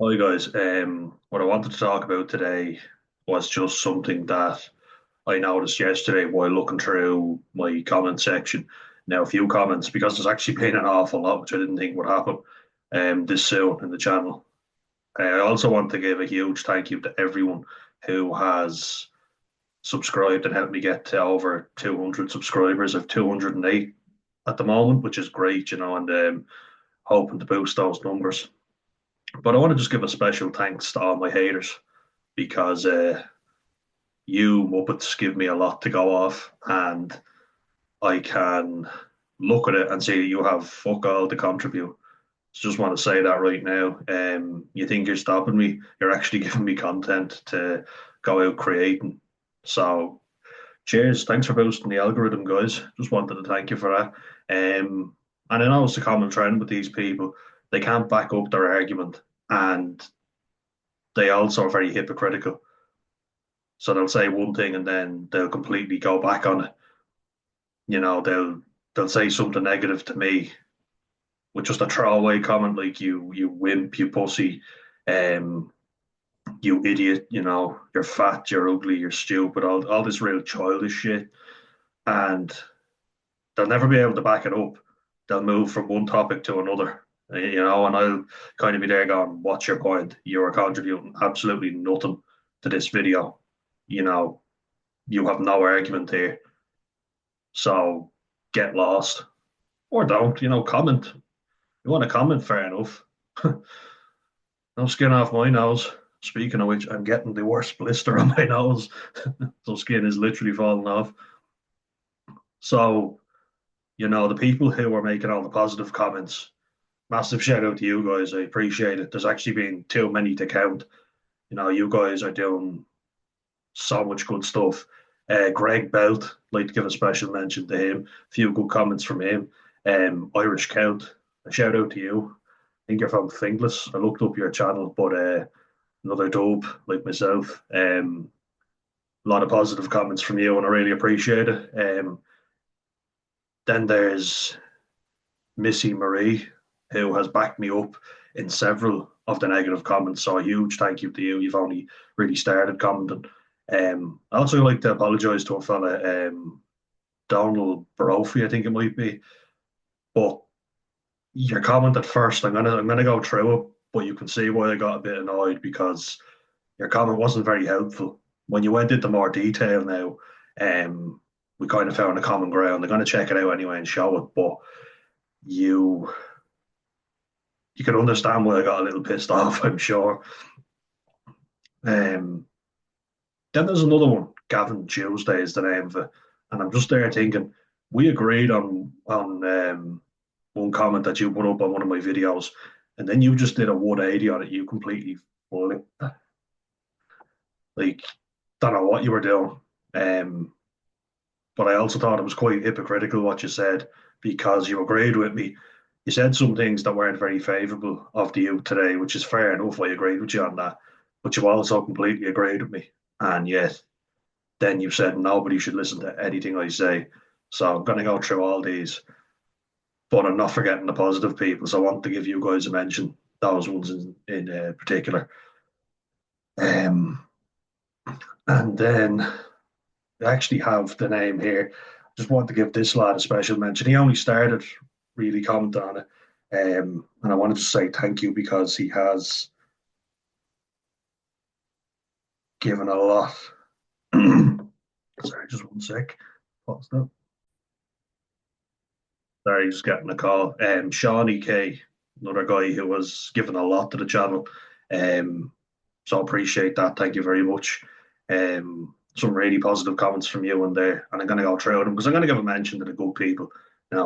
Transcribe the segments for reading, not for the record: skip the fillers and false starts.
Hi guys. What I wanted to talk about today was just something that I noticed yesterday while looking through my comment section. Now, a few comments because there's actually been an awful lot, which I didn't think would happen this soon in the channel. I also want to give a huge thank you to everyone who has subscribed and helped me get to over 200 subscribers. I've 208 at the moment, which is great, and hoping to boost those numbers. But I want to just give a special thanks to all my haters because you Muppets give me a lot to go off, and I can look at it and see that you have fuck all to contribute. So just want to say that right now. You think you're stopping me? You're actually giving me content to go out creating. So cheers. Thanks for boosting the algorithm, guys. Just wanted to thank you for that. And I know it's a common trend with these people. They can't back up their argument, and they also are very hypocritical. So they'll say one thing and then they'll completely go back on it. They'll say something negative to me with just a throwaway comment like you wimp, you pussy, um, you idiot, you're fat, you're ugly, you're stupid, all this real childish shit. And they'll never be able to back it up. They'll move from one topic to another. And I'll kind of be there going, what's your point? You are contributing absolutely nothing to this video. You know, you have no argument here. So get lost or don't, comment. You want to comment, fair enough. No skin off my nose. Speaking of which, I'm getting the worst blister on my nose. So skin is literally falling off. So, the people who are making all the positive comments, massive shout out to you guys. I appreciate it. There's actually been too many to count. You guys are doing so much good stuff. Greg Belt, like to give a special mention to him. A few good comments from him. Irish Count, a shout out to you. I think you're from Finglas. I looked up your channel, but another dope like myself. A lot of positive comments from you, and I really appreciate it. Then there's Missy Marie, who has backed me up in several of the negative comments. So a huge thank you to you. You've only really started commenting. I also like to apologise to a fella, Donald Brophy, I think it might be. But your comment at first, I'm gonna go through it, but you can see why I got a bit annoyed because your comment wasn't very helpful. When you went into more detail now, we kind of found a common ground. I'm gonna check it out anyway and show it, but you you can understand why I got a little pissed off, I'm sure. Um, then there's another one, Gavin Tuesday is the name of it, and I'm just there thinking we agreed on one comment that you put up on one of my videos, and then you just did a 180 on it. You completely fully like don't know what you were doing. Um, but I also thought it was quite hypocritical what you said because you agreed with me. You said some things that weren't very favourable of the youth today, which is fair enough. I agreed with you on that, but you also completely agreed with me, and yet then you said nobody should listen to anything I say. So I'm going to go through all these, but I'm not forgetting the positive people. So I want to give you guys a mention, those ones in particular. Um, and then I actually have the name here. Just want to give this lad a special mention. He only started really commenting on it. And I wanted to say thank you because he has given a lot. Sorry, just one sec. What's that? Sorry, just getting a call. Shawnee K, another guy who was given a lot to the channel. Um, so appreciate that. Thank you very much. Some really positive comments from you in there, and I'm going to go through them because I'm going to give a mention to the good people.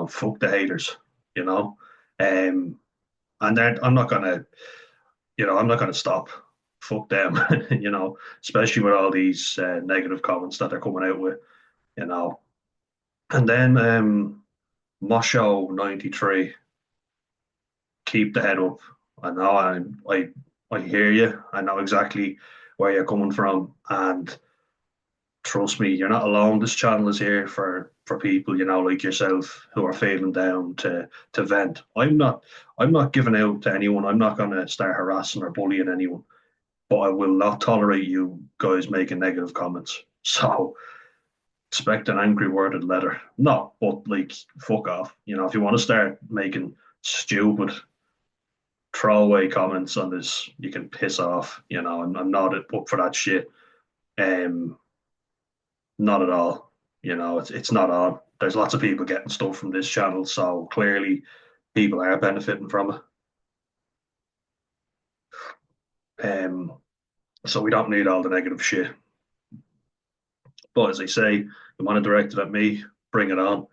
Fuck the haters. You know, um, and then I'm not going to stop. Fuck them. Especially with all these negative comments that they're coming out with. You know, and then Mosho 93, keep the head up. I know I hear you. I know exactly where you're coming from, and trust me, you're not alone. This channel is here for for people, like yourself who are feeling down to vent. I'm not giving out to anyone. I'm not going to start harassing or bullying anyone, but I will not tolerate you guys making negative comments. So expect an angry worded letter. No, but like fuck off. If you want to start making stupid throwaway comments on this, you can piss off. I'm not up for that shit. Um, Not at all. It's not on. There's lots of people getting stuff from this channel, so clearly people are benefiting from it. So we don't need all the negative shit. But as I say, you want to direct it at me, bring it on.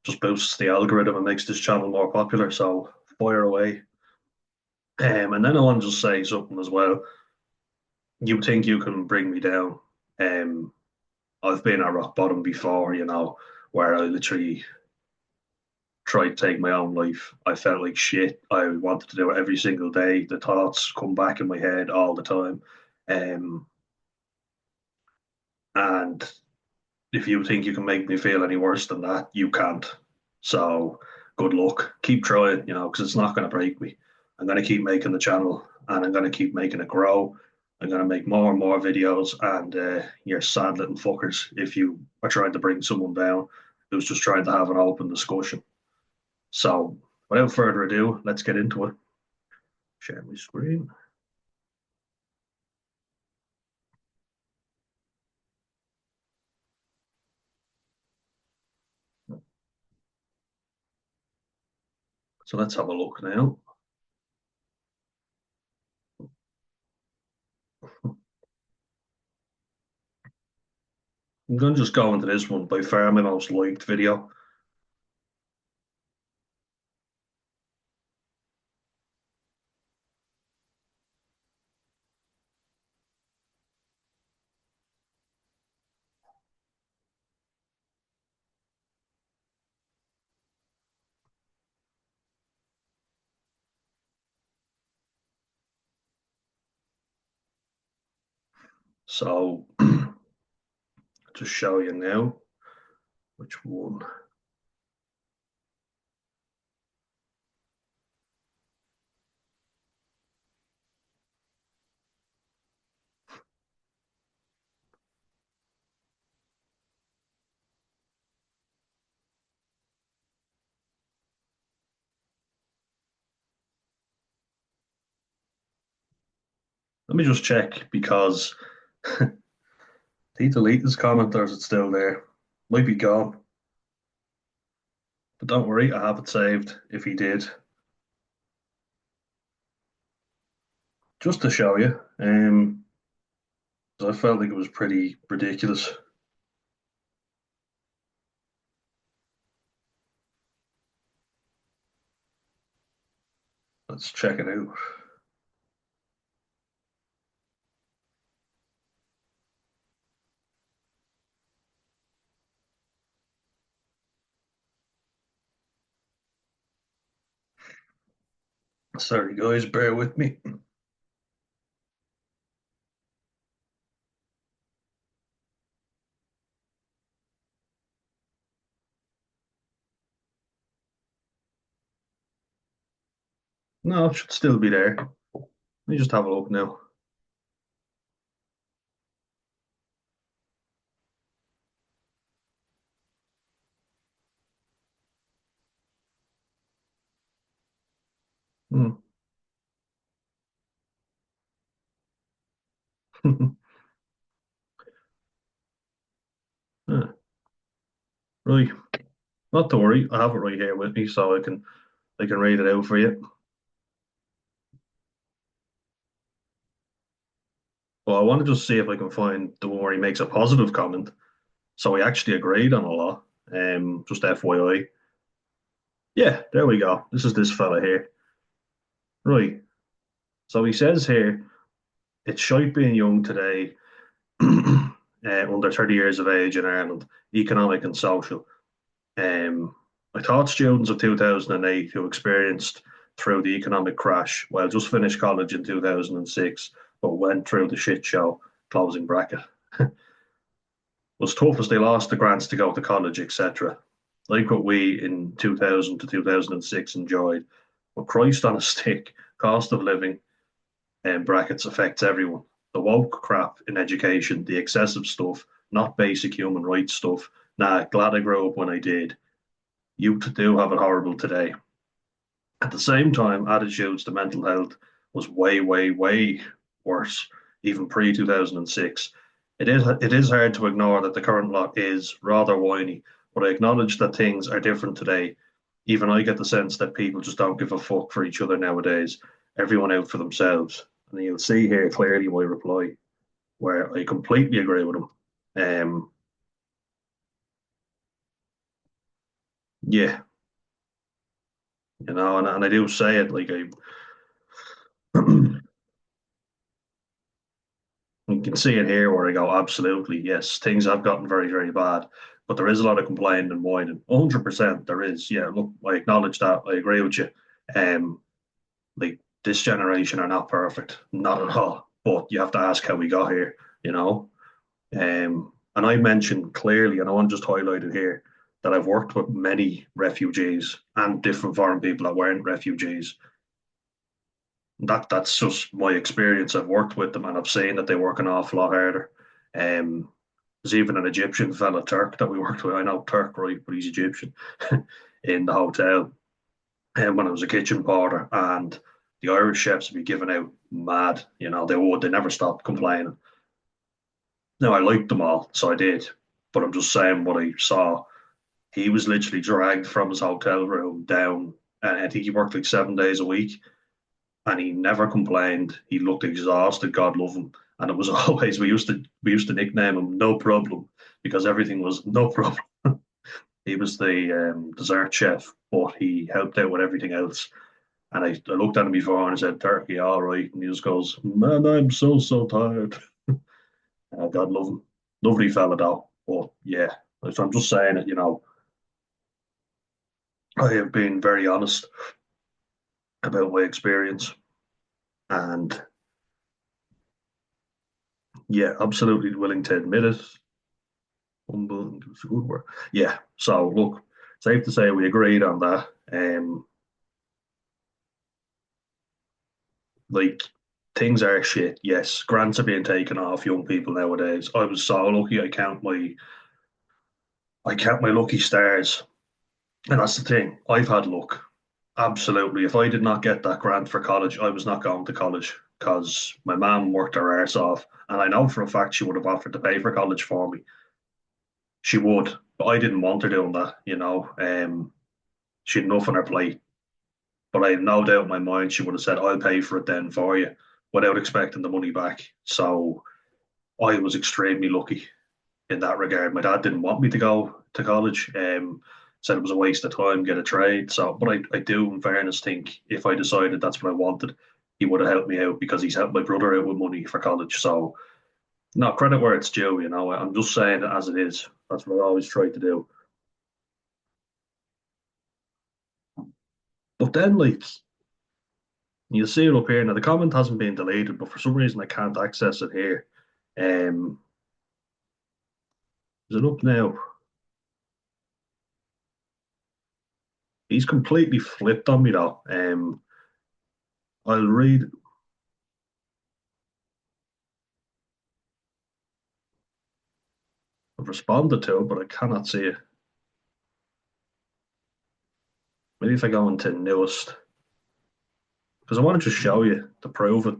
Just boosts the algorithm and makes this channel more popular. So fire away. And then I want to just say something as well. You think you can bring me down? Um, I've been at rock bottom before, where I literally tried to take my own life. I felt like shit. I wanted to do it every single day. The thoughts come back in my head all the time. Um, and if you think you can make me feel any worse than that, you can't. So good luck. Keep trying, because it's not going to break me. I'm going to keep making the channel and I'm going to keep making it grow. I'm going to make more and more videos. And you're sad little fuckers if you are trying to bring someone down who's just trying to have an open discussion. So without further ado, let's get into it. Share my screen. So let's have a look now. I'm going to just go into this one, by far my most liked video. So just show you now which one. Let me just check because he deleted his comment or is it still there? Might be gone. But don't worry, I have it saved if he did. Just to show you. I felt like it was pretty ridiculous. Let's check it out. Sorry guys, bear with me. No, it should still be there. Let me just have a look now. Hmm. Yeah, right. Not to worry, I have it right here with me, so I can read it out for you. Well, I want to just see if I can find the one where he makes a positive comment. So we actually agreed on a lot. Just FYI. Yeah, there we go. This is this fella here. Right. So he says here, it's shite being young today, under 30 years of age in Ireland, economic and social. Um, I taught students of 2008 who experienced through the economic crash, while just finished college in 2006, but went through the shit show, closing bracket. was tough as they lost the grants to go to college, etc. Like what we in 2000 to 2006 enjoyed. But Christ on a stick, cost of living and brackets affects everyone. The woke crap in education, the excessive stuff, not basic human rights stuff. Nah, glad I grew up when I did. You do have it horrible today. At the same time, attitudes to mental health was way, way, way worse, even pre 2006. It is hard to ignore that the current lot is rather whiny, but I acknowledge that things are different today. Even I get the sense that people just don't give a fuck for each other nowadays. Everyone out for themselves. And you'll see here clearly my reply, where I completely agree with him. Yeah, and I do say it like I you can see it here where I go, absolutely, yes, things have gotten very, very bad. But there is a lot of complaining and whining. 100% there is. Yeah, look, I acknowledge that. I agree with you. Um, like this generation are not perfect, not at all. But you have to ask how we got here, you know. And I mentioned clearly, and I want to just highlight it here, that I've worked with many refugees and different foreign people that weren't refugees. That's just my experience. I've worked with them and I've seen that they work an awful lot harder. Um, there's even an Egyptian fella, Turk, that we worked with. I know Turk, right, but he's Egyptian in the hotel. And when I was a kitchen porter, and the Irish chefs would be giving out mad, they never stopped complaining. Now I liked them all, so I did. But I'm just saying what I saw. He was literally dragged from his hotel room down, and I think he worked like 7 days a week and he never complained. He looked exhausted, God love him. And it was always we used to nickname him No Problem because everything was no problem. He was the dessert chef, but he helped out with everything else. And I looked at him before and I said, Turkey, all right. And he just goes, Man, I'm so, so tired. God love him. Lovely fella, though. But yeah, so I'm just saying it, I have been very honest about my experience. And yeah, absolutely willing to admit it. Humble, it's a good word. Yeah. So look, safe to say we agreed on that. Like things are shit. Yes, grants are being taken off young people nowadays. I was so lucky. I count my lucky stars, and that's the thing. I've had luck. Absolutely. If I did not get that grant for college, I was not going to college because my mum worked her arse off, and I know for a fact she would have offered to pay for college for me. She would, but I didn't want her doing that. She had enough on her plate. But I had no doubt in my mind she would have said, I'll pay for it then for you without expecting the money back. So I was extremely lucky in that regard. My dad didn't want me to go to college, said it was a waste of time, get a trade. But I do, in fairness, think if I decided that's what I wanted, he would have helped me out because he's helped my brother out with money for college. So, no, credit where it's due, I'm just saying it as it is. That's what I always try to do. But then, like, you'll see it up here. Now, the comment hasn't been deleted, but for some reason I can't access it here. Um, is it up now? He's completely flipped on me though. I'll read. I've responded to it, but I cannot see it. Maybe if I go into newest, because I wanted to show you to prove it.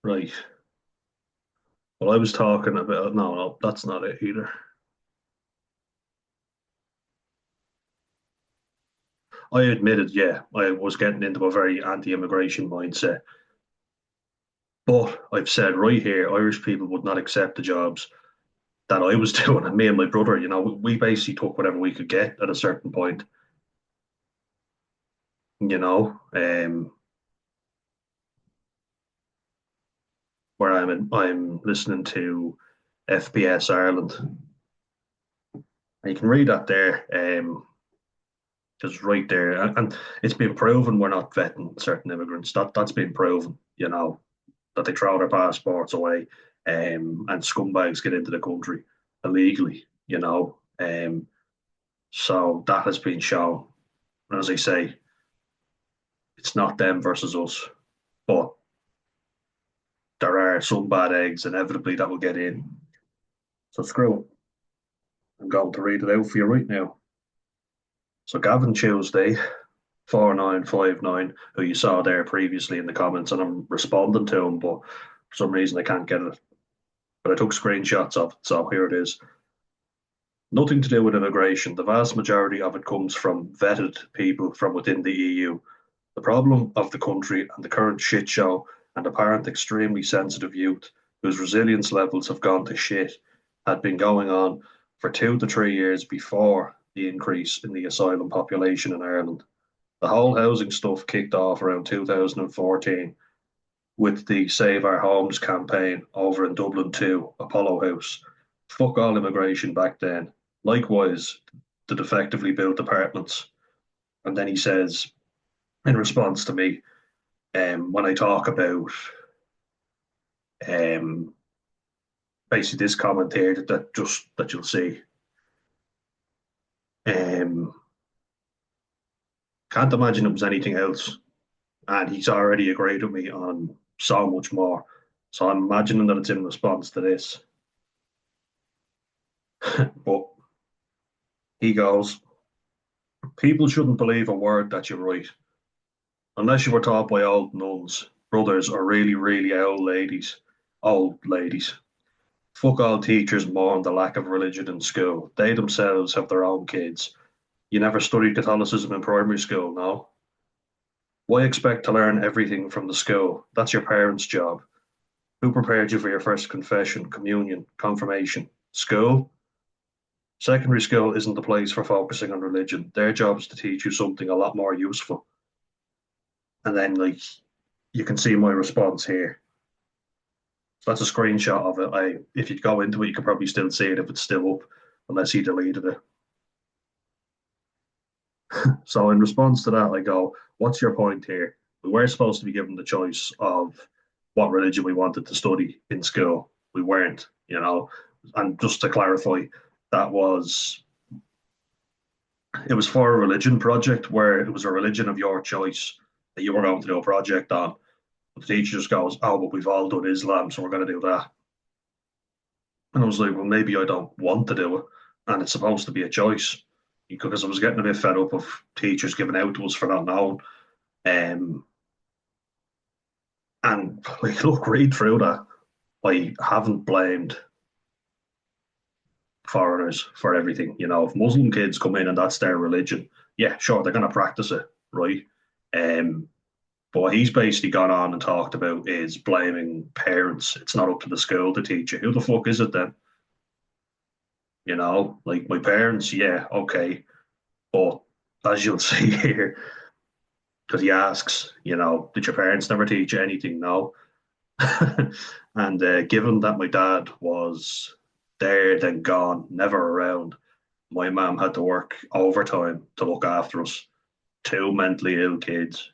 Right. Well, I was talking about. No, no, that's not it either. I admitted, yeah, I was getting into a very anti-immigration mindset. But I've said right here, Irish people would not accept the jobs that I was doing, and me and my brother, we basically took whatever we could get at a certain point. You know, where I'm listening to FPS Ireland. And you can read that there, just right there, and it's been proven we're not vetting certain immigrants. That's been proven, that they throw their passports away, and scumbags get into the country illegally, so that has been shown. And as I say, it's not them versus us, but there are some bad eggs inevitably that will get in. So screw it. I'm going to read it out for you right now. So Gavin Tuesday, 4959, who you saw there previously in the comments, and I'm responding to him, but for some reason I can't get it. But I took screenshots of it, so here it is. Nothing to do with immigration. The vast majority of it comes from vetted people from within the EU. The problem of the country and the current shit show and apparent extremely sensitive youth whose resilience levels have gone to shit had been going on for 2 to 3 years before the increase in the asylum population in Ireland. The whole housing stuff kicked off around 2014 with the Save Our Homes campaign over in Dublin 2, Apollo House. Fuck all immigration back then. Likewise, the defectively built apartments. And then he says, in response to me, when I talk about um, basically this comment here that you'll see, um, can't imagine it was anything else. And he's already agreed with me on so much more. So I'm imagining that it's in response to this. But he goes, people shouldn't believe a word that you write, unless you were taught by old nuns, brothers, or really, really old ladies. Old ladies. Fuck all teachers mourn the lack of religion in school. They themselves have their own kids. You never studied Catholicism in primary school, no? Why expect to learn everything from the school? That's your parents' job. Who prepared you for your first confession, communion, confirmation? School? Secondary school isn't the place for focusing on religion. Their job is to teach you something a lot more useful. And then, like, you can see my response here. So that's a screenshot of it. If you go into it, you can probably still see it if it's still up, unless he deleted it. So in response to that, I go, "What's your point here? We were supposed to be given the choice of what religion we wanted to study in school. We weren't. And just to clarify, that was it was for a religion project where it was a religion of your choice that you were going to do a project on. But the teacher just goes, "Oh, but we've all done Islam, so we're going to do that." And I was like, "Well, maybe I don't want to do it, and it's supposed to be a choice." Because I was getting a bit fed up of teachers giving out to us for not knowing. Um, and like, look, read through that. I haven't blamed foreigners for everything. If Muslim kids come in and that's their religion, yeah, sure, they're going to practice it, right? Um, but what he's basically gone on and talked about is blaming parents. It's not up to the school to teach you. Who the fuck is it then? Like my parents, yeah, okay. But as you'll see here, because he asks, did your parents never teach you anything? No. And given that my dad was there, then gone, never around, my mum had to work overtime to look after us. Two mentally ill kids,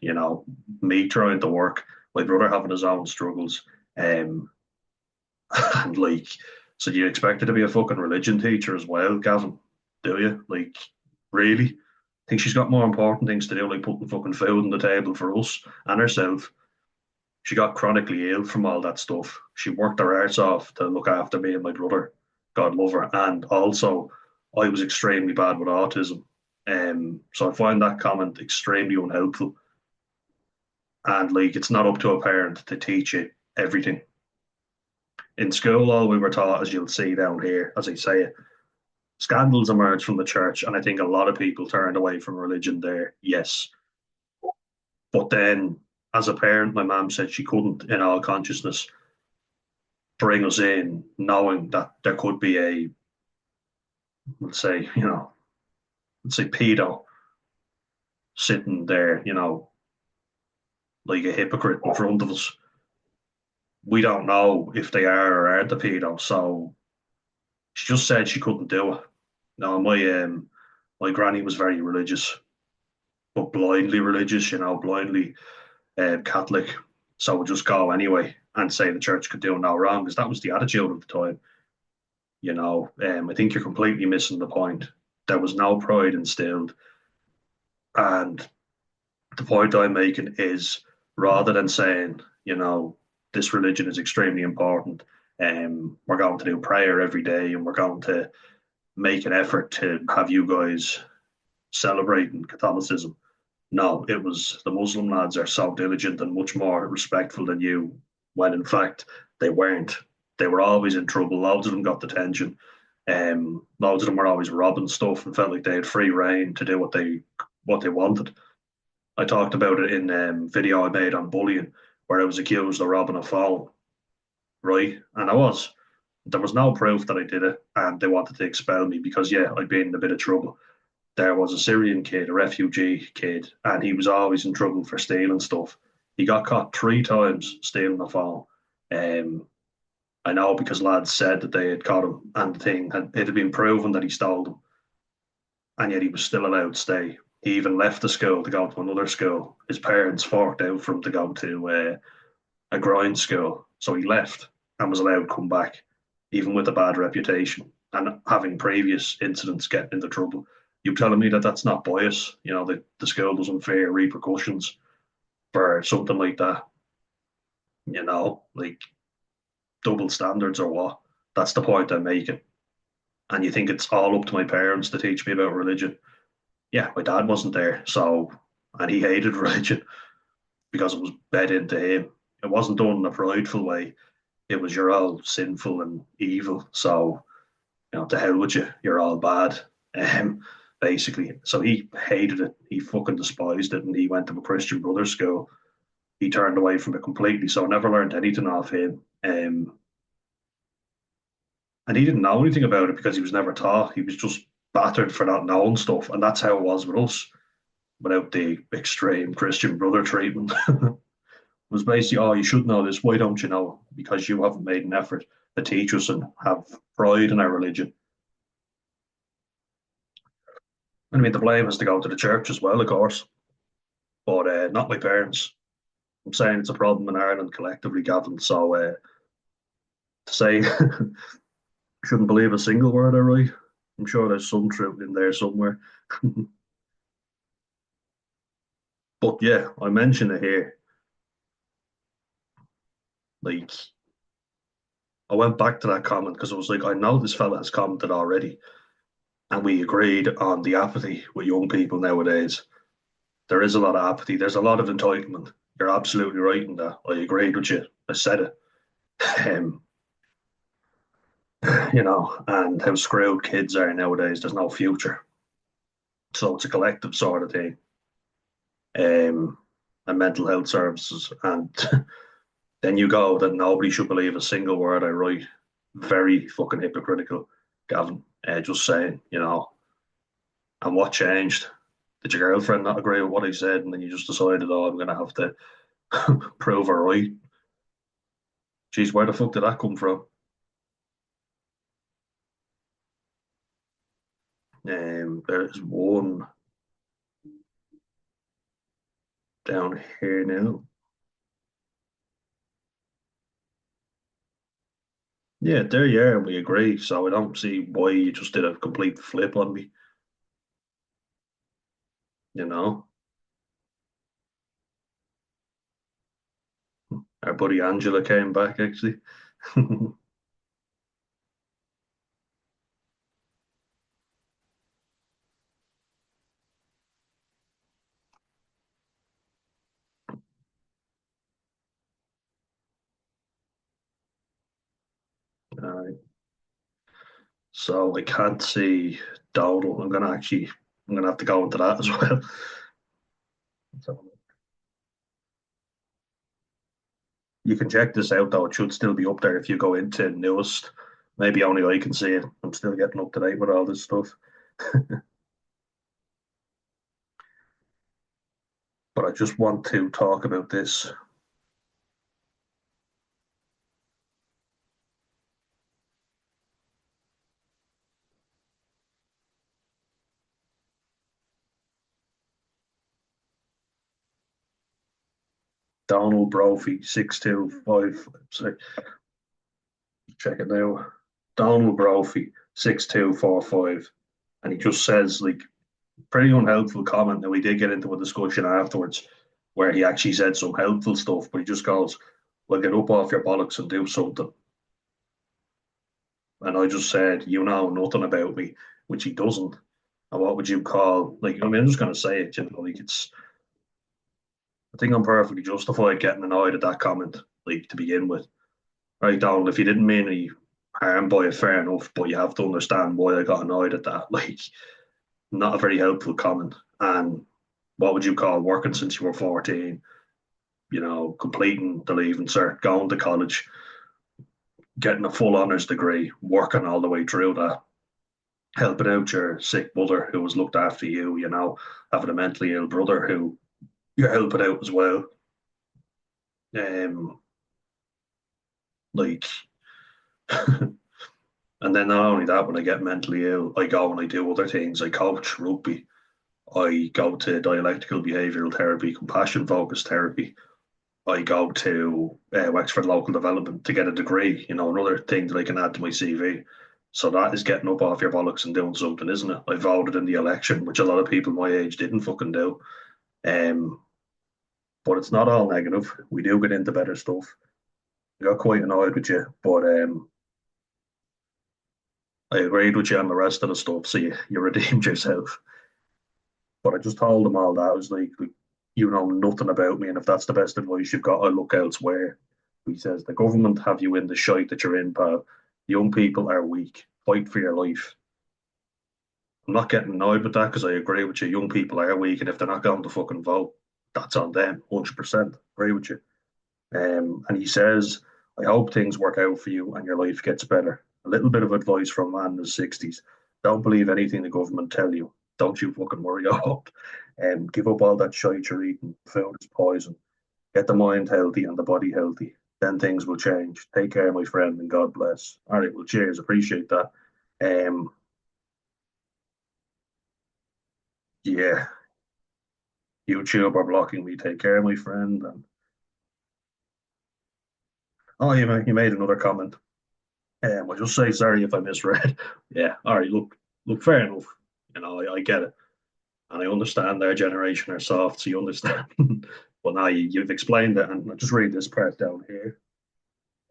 me trying to work, my brother having his own struggles. Um, and like, so do you expect her to be a fucking religion teacher as well, Gavin? Do you? Like, really? Think she's got more important things to do, like putting fucking food on the table for us and herself. She got chronically ill from all that stuff. She worked her arse off to look after me and my brother. God love her. And also, I was extremely bad with autism. So I find that comment extremely unhelpful. And like, it's not up to a parent to teach you everything. In school, all we were taught, as you'll see down here, as I say it, scandals emerged from the church, and I think a lot of people turned away from religion there. Yes, but then, as a parent, my mom said she couldn't, in all consciousness, bring us in knowing that there could be a, let's say, let's say pedo sitting there, like a hypocrite in front of us. we don't know if they are or aren't a pedo. So she just said she couldn't do it. No, my granny was very religious, but blindly religious, blindly Catholic. So would just go anyway and say the church could do no wrong because that was the attitude of the time. I think you're completely missing the point. There was no pride instilled, and the point I'm making is rather than saying, this religion is extremely important, we're going to do prayer every day and we're going to make an effort to have you guys celebrating Catholicism. No, it was the Muslim lads are so diligent and much more respectful than you, when in fact they weren't. They were always in trouble. Loads of them got detention. Loads of them were always robbing stuff and felt like they had free reign to do what they wanted. I talked about it in video I made on bullying, where I was accused of robbing a phone, right? And I was. There was no proof that I did it, and they wanted to expel me because, yeah, I'd been in a bit of trouble. There was a Syrian kid, a refugee kid, and he was always in trouble for stealing stuff. He got caught 3 times stealing a phone. Um, I know because lads said that they had caught him, and it had been proven that he stole them, and yet he was still allowed to stay. He even left the school to go to another school. His parents forked out for him to go to a grind school, so he left and was allowed to come back, even with a bad reputation and having previous incidents getting into trouble. You telling me that that's not bias? That the school doesn't fear repercussions for something like that? Like double standards or what? That's the point I'm making. And you think it's all up to my parents to teach me about religion? Yeah, my dad wasn't there, and he hated religion because it was bed into him. It wasn't done in a prideful way. It was you're all sinful and evil. So, to hell with you, you're all bad. Um, Basically. So he hated it. He fucking despised it, and he went to a Christian Brothers school. He turned away from it completely. So I never learned anything off him. And he didn't know anything about it because he was never taught. He was just battered for not knowing stuff, and that's how it was with us. Without the extreme Christian brother treatment. It was basically, oh, you should know this. Why don't you know? Because you haven't made an effort to teach us and have pride in our religion. And I mean, the blame has to go to the church as well, of course, but not my parents. I'm saying it's a problem in Ireland collectively, Gavin. So to say shouldn't believe a single word I write, I'm sure there's some truth in there somewhere. But yeah, I mention it here. Like, I went back to that comment because I was like, I know this fella has commented already, and we agreed on the apathy with young people nowadays. There is a lot of apathy. There's a lot of entitlement. You're absolutely right in that. I agreed with you. I said it. Um, and how screwed kids are nowadays. There's no future. So it's a collective sort of thing. And mental health services. And then you go that nobody should believe a single word I write. Very fucking hypocritical, Gavin. Just saying. And what changed? Did your girlfriend not agree with what I said, and then you just decided, oh, I'm gonna have to prove her right? Geez, where the fuck did that come from? There's one down here now. Yeah, there you are, and we agree. So I don't see why you just did a complete flip on me. You know, our buddy Angela came back actually. Alright, so I can't see Dowdle. I'm gonna have to go into that as well. So you can check this out though. It should still be up there if you go into newest. Maybe only I can see it. I'm still getting up to date with all this stuff. But I just want to talk about this. Donald Brophy 625. Sorry, check it now. Donald Brophy 6245, and he just says like pretty unhelpful comment. Now we did get into a discussion afterwards where he actually said some helpful stuff, but he just goes, "Well, get up off your bollocks and do something." And I just said, "You know nothing about me," which he doesn't. And what would you call like? I mean, I'm just gonna say it. You know, like it's. I think I'm perfectly justified getting annoyed at that comment, like to begin with. Right, Donald, if you didn't mean any harm by it, fair enough, but you have to understand why I got annoyed at that. Like, not a very helpful comment. And what would you call working since you were 14? You know, completing the leaving cert, going to college, getting a full honours degree, working all the way through that, helping out your sick mother who was looked after you, you know, having a mentally ill brother who you're helping out as well. Um, like, and then not only that, when I get mentally ill, I go and I do other things. I coach rugby. I go to dialectical behavioural therapy, compassion focused therapy. I go to Wexford Local Development to get a degree, you know, another thing that I can add to my CV. So that is getting up off your bollocks and doing something, isn't it? I voted in the election, which a lot of people my age didn't fucking do. Um, but it's not all negative. We do get into better stuff. I got quite annoyed with you, but I agreed with you on the rest of the stuff, so you redeemed yourself. But I just told them all that. I was like, you know nothing about me, and if that's the best advice you've got, I'll look elsewhere. He says, the government have you in the shite that you're in, pal. Young people are weak. Fight for your life. I'm not getting annoyed with that because I agree with you. Young people are weak, and if they're not going to fucking vote, that's on them. 100% agree with you. And he says, I hope things work out for you and your life gets better. A little bit of advice from a man in his 60s. Don't believe anything the government tell you. Don't you fucking worry about. And give up all that shit you're eating. Food is poison. Get the mind healthy and the body healthy. Then things will change. Take care, my friend, and God bless. All right, well, cheers. Appreciate that. Um, yeah, YouTube are blocking me. Take care, my friend. And oh, you made another comment. I'll just say sorry if I misread. Yeah, all right. Look, fair enough. You know, I get it, and I understand their generation are soft, so you understand. But now you've explained it, and I'll just read this part down here.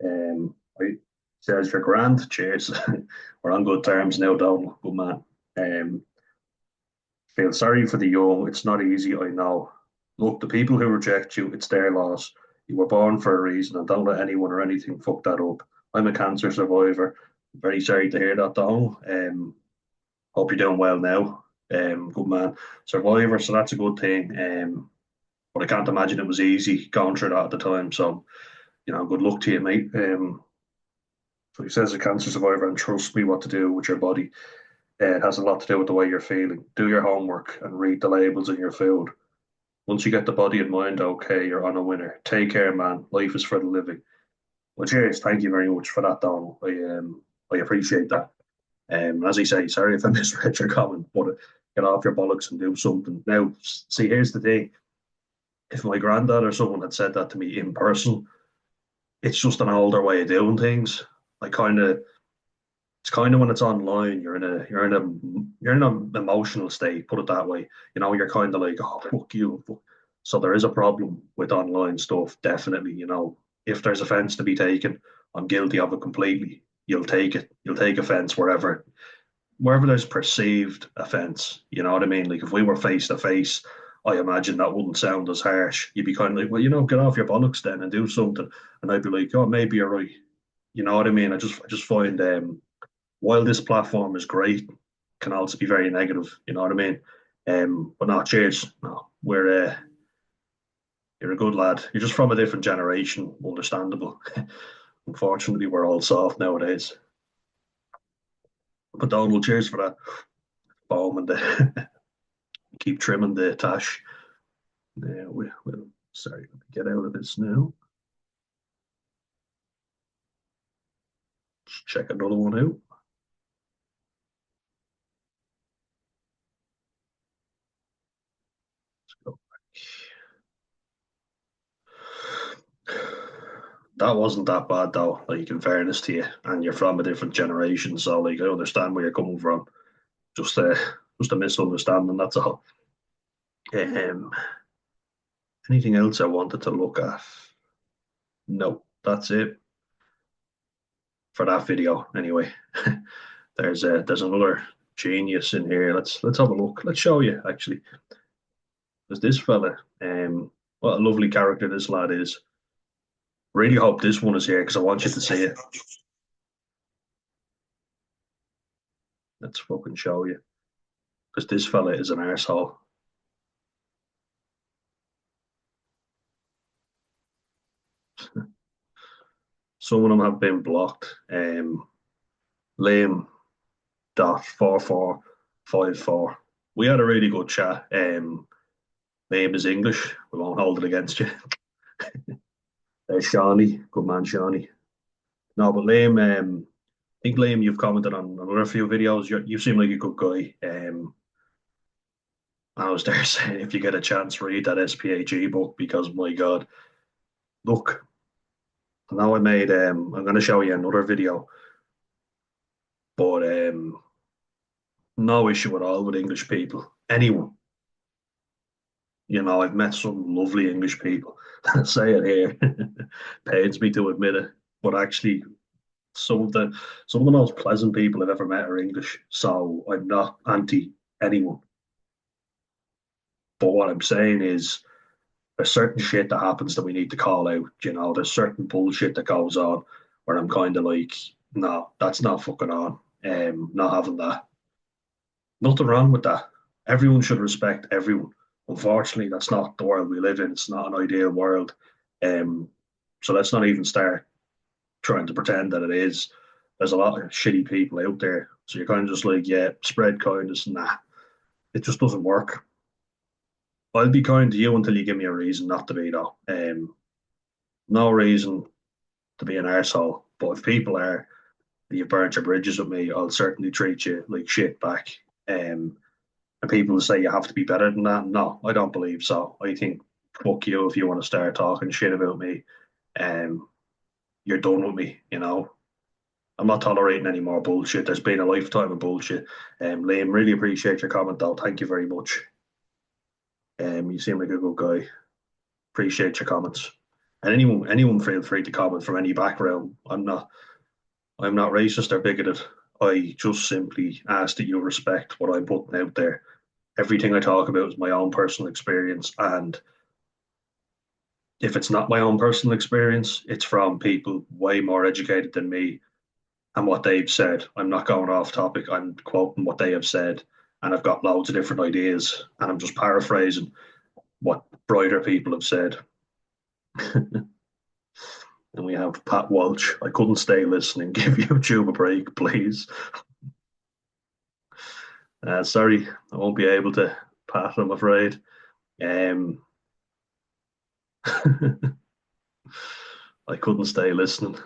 I says you're grand. Cheers. We're on good terms now, Donald. Good man. Um, feel sorry for the young. It's not easy, I know. Look, the people who reject you, it's their loss. You were born for a reason, and don't let anyone or anything fuck that up. I'm a cancer survivor. Very sorry to hear that, Donald. Hope you're doing well now. Good man. Survivor, so that's a good thing. But I can't imagine it was easy going through that at the time. So, you know, good luck to you, mate. So he says a cancer survivor, and trust me what to do with your body. It has a lot to do with the way you're feeling. Do your homework and read the labels in your food. Once you get the body and mind okay, you're on a winner. Take care, man. Life is for the living. Well, cheers. Thank you very much for that, Donald. I appreciate that. As I say, sorry if I misread your comment, but get off your bollocks and do something. Now, see, here's the thing. If my granddad or someone had said that to me in person, it's just an older way of doing things. I kind of it's kind of when it's online, you're in an emotional state, put it that way. You know, you're kind of like, oh fuck you. Fuck. So there is a problem with online stuff, definitely. You know, if there's offense to be taken, I'm guilty of it completely. You'll take it. You'll take offense wherever there's perceived offense. You know what I mean? Like if we were face to face, I imagine that wouldn't sound as harsh. You'd be kind of like, well, you know, get off your bollocks then and do something. And I'd be like, oh, maybe you're right. You know what I mean? I just find while this platform is great, can also be very negative. You know what I mean? But no, cheers. No, you're a good lad. You're just from a different generation. Understandable. Unfortunately, we're all soft nowadays. But Donald, cheers for that. Boom and keep trimming the tash. We'll sorry, let me get out of this now. Just check another one out. Let's go. that wasn't that bad though. Like in fairness to you, and you're from a different generation, so like I understand where you're coming from. Just just a misunderstanding. That's all. Um, anything else I wanted to look at? No, that's it for that video. Anyway, there's another genius in here. Let's have a look. Let's show you actually. There's this fella. What a lovely character this lad is. Really hope this one is here because I want you to see it. Let's fucking show you because this fella is an arsehole. Some of them have been blocked. Lame dot 4454. We had a really good chat. Name is English. We won't hold it against you. There's Shawnee, good man, Shawnee. No, but Liam, I think Liam, you've commented on another few videos. You seem like a good guy. I was there saying if you get a chance, read that SPAG book because my God, look. Now I made. I'm going to show you another video, but no issue at all with English people. Anyone, I've met some lovely English people. I say it here, pains me to admit it, but actually, some of the some of the most pleasant people I've ever met are English. So I'm not anti anyone. But what I'm saying is there's certain shit that happens that we need to call out. There's certain bullshit that goes on where I'm kind of like, no, that's not fucking on. Not having that. Nothing wrong with that. Everyone should respect everyone. Unfortunately, that's not the world we live in. It's not an ideal world. Um, so let's not even start trying to pretend that it is. There's a lot of shitty people out there. So you're kind of just like, yeah, spread kindness. Nah, it just doesn't work. I'll be kind to you until you give me a reason not to be, though. No reason to be an arsehole. But if people are, you've burnt your bridges with me, I'll certainly treat you like shit back. And people say you have to be better than that. No, I don't believe so. I think fuck you if you want to start talking shit about me. Um, you're done with me. I'm not tolerating any more bullshit. There's been a lifetime of bullshit. Liam, really appreciate your comment though. Thank you very much. You seem like a good guy. Appreciate your comments. And anyone feel free to comment from any background. I'm not racist or bigoted. I just simply ask that you respect what I'm putting out there. Everything I talk about is my own personal experience, and if it's not my own personal experience, it's from people way more educated than me and what they've said. I'm not going off topic. I'm quoting what they have said, and I've got loads of different ideas, and I'm just paraphrasing what brighter people have said. And we have Pat Walsh. I couldn't stay listening. Give YouTube a break, please. Sorry, I won't be able to, Pat, I'm afraid. Um, I couldn't stay listening.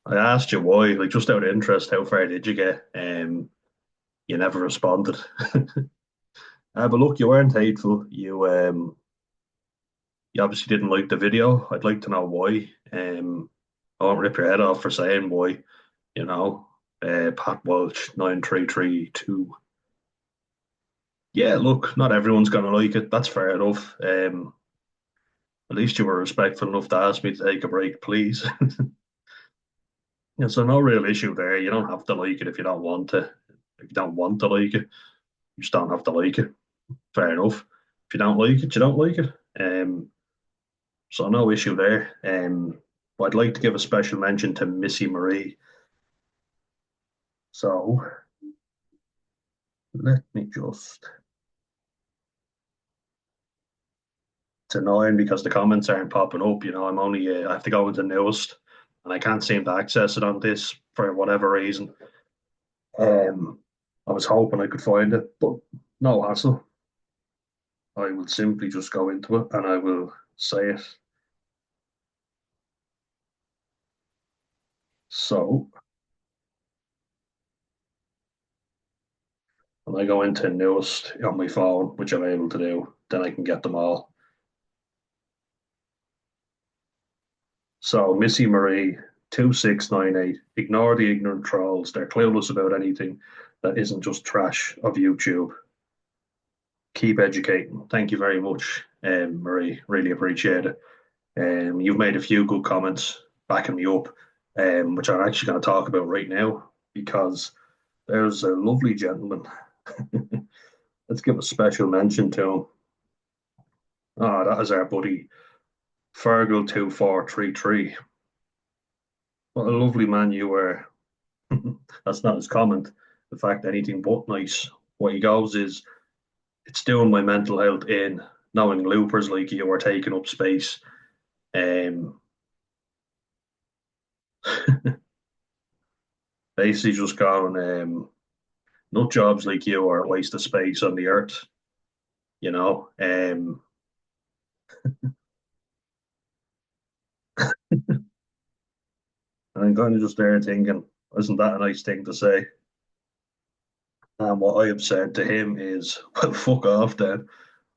I asked you why, like just out of interest, how far did you get? You never responded. But look, you weren't hateful. You obviously didn't like the video. I'd like to know why. I won't rip your head off for saying why. You know, Pat Walsh 9332. Yeah, look, not everyone's gonna like it. That's fair enough. At least you were respectful enough to ask me to take a break, please. Yeah, so no real issue there. You don't have to like it if you don't want to. If you don't want to like it, you just don't have to like it. Fair enough. If you don't like it, you don't like it. So no issue there. But I'd like to give a special mention to Missy Marie. So let me just. It's annoying because the comments aren't popping up. I have to go into newest, and I can't seem to access it on this for whatever reason. I was hoping I could find it, but no hassle. I will simply just go into it and I will say it. So when I go into newest on my phone, which I'm able to do, then I can get them all. So Missy Marie 2698. Ignore the ignorant trolls. They're clueless about anything that isn't just trash of YouTube. Keep educating. Thank you very much, Marie. Really appreciate it. You've made a few good comments backing me up, which I'm actually going to talk about right now because there's a lovely gentleman. Let's give a special mention to him. Ah, that is our buddy Fergal2433. What a lovely man you were. That's not his comment. In fact, anything but nice. What he goes is, it's doing my mental health in knowing loopers like you are taking up space. Um, Basically just going, nut jobs like you are a waste of space on the earth, you know. And I'm kind of just there thinking, isn't that a nice thing to say? And what I have said to him is, well, fuck off then.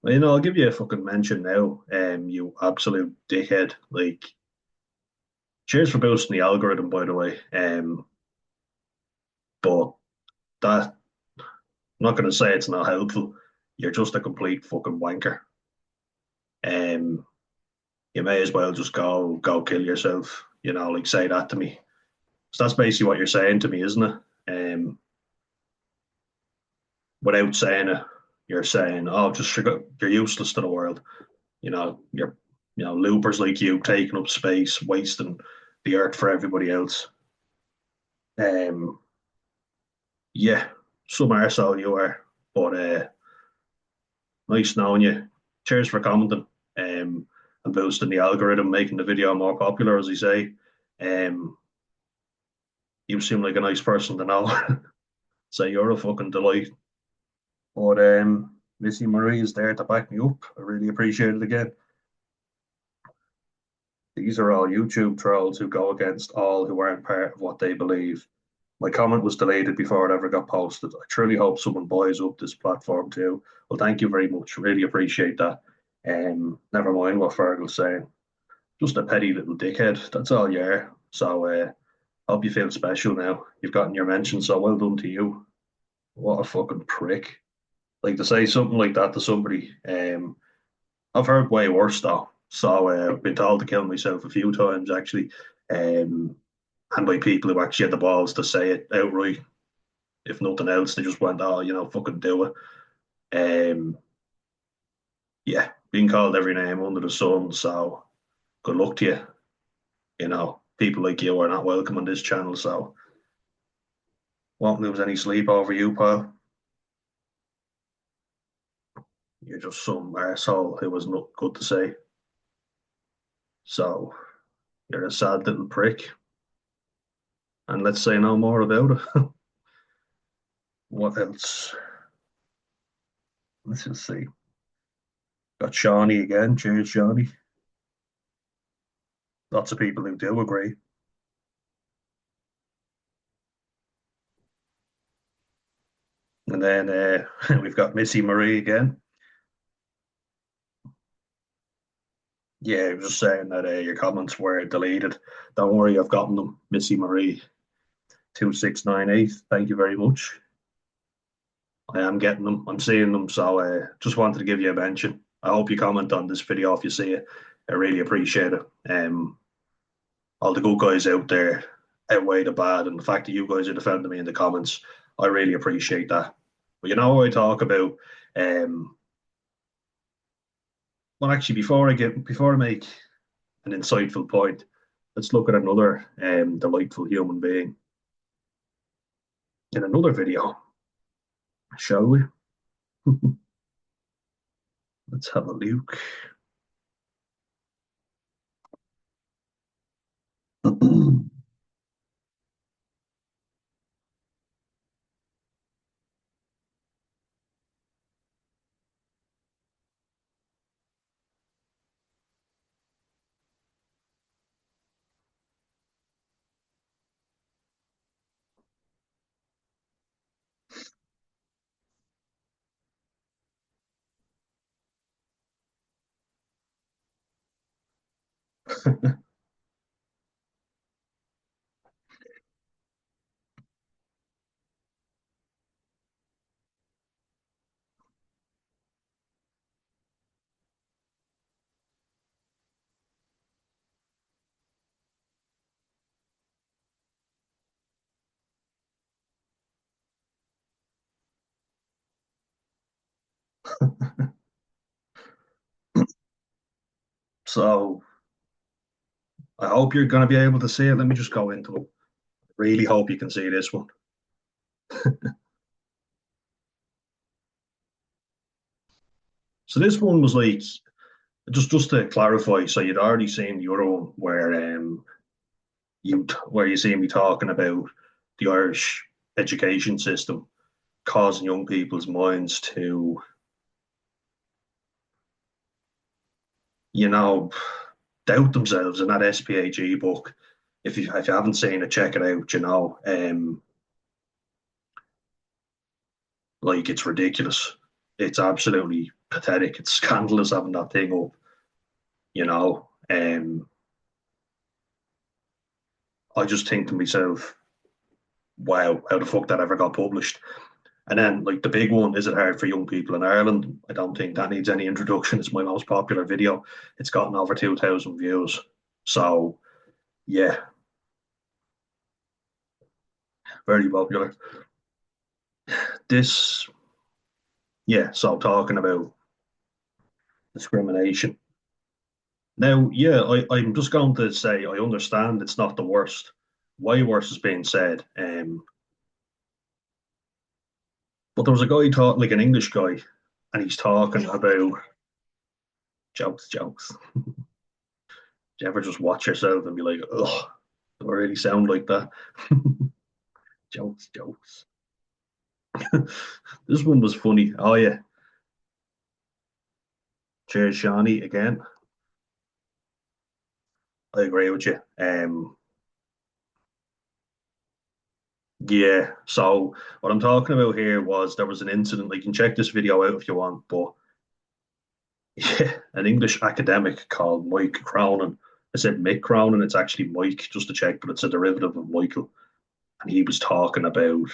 Well, I'll give you a fucking mention now, you absolute dickhead. Like, cheers for boosting the algorithm, by the way. But that, I'm not going to say it's not helpful. You're just a complete fucking wanker. Um, you may as well just go kill yourself. Like say that to me. So that's basically what you're saying to me, isn't it? Without saying it, you're saying, "Oh, just forget you're useless to the world." You're loopers like you taking up space, wasting the earth for everybody else. Um, yeah, some arsehole you are, but nice knowing you. Cheers for commenting, and boosting the algorithm, making the video more popular, as you say. Um, you seem like a nice person to know. So you're a fucking delight. But Missy Marie is there to back me up. I really appreciate it again. These are all YouTube trolls who go against all who aren't part of what they believe. My comment was deleted before it ever got posted. I truly hope someone buys up this platform too. Well, thank you very much. Really appreciate that. Never mind what Fergal's saying. Just a petty little dickhead. That's all you are. So hope you feel special now. You've gotten your mention, so well done to you. What a fucking prick. Like to say something like that to somebody. I've heard way worse though. So I've been told to kill myself a few times actually. Um, and by people who actually had the balls to say it outright. If nothing else, they just went, "Oh, fucking do it." Um, yeah, being called every name under the sun. So good luck to you. People like you are not welcome on this channel. So won't lose any sleep over you, pal. You're just some arsehole who was not good to say. So you're a sad little prick. And let's say no more about it. What else? Let's just see. Got Shawnee again. Cheers, Shawnee. Lots of people who do agree. And then we've got Missy Marie again. Yeah, I was just saying that your comments were deleted. Don't worry, I've gotten them. Missy Marie 2698. Thank you very much. I am getting them. I'm seeing them. So just wanted to give you a mention. I hope you comment on this video if you see it. I really appreciate it. All the good guys out there outweigh the bad, and the fact that you guys are defending me in the comments, I really appreciate that. But what I talk about. Um, well, actually, before I make an insightful point, let's look at another delightful human being in another video, shall we? Let's have a look. So I hope you're going to be able to see it. Let me just go into it. Really hope you can see this one. So this one was like just to clarify. So you'd already seen the other one where you see me talking about the Irish education system causing young people's minds to, you know, doubt themselves in that SPAG book. If you haven't seen it, check it out. Like it's ridiculous. It's absolutely pathetic. It's scandalous having that thing up. You know, I just think to myself, wow, how the fuck that ever got published? And then, like the big one, is it hard for young people in Ireland? I don't think that needs any introduction. It's my most popular video. It's gotten over 2,000 views. So, yeah, very popular. This, yeah, so talking about discrimination. Now, yeah, I'm just going to say I understand it's not the worst. Way worse is being said. But there was a guy talking, like an English guy, and he's talking about jokes. Do you ever just watch yourself and be like, ugh, do I really sound like that? Jokes. This one was funny. Oh yeah, cheers, Shawnee again. I agree with you. Yeah. So what I'm talking about here was there was an incident. You can check this video out if you want, but yeah, an English academic called Mike Cronin. I said Mick Cronin. It's actually Mike, just to check, but it's a derivative of Michael. And he was talking about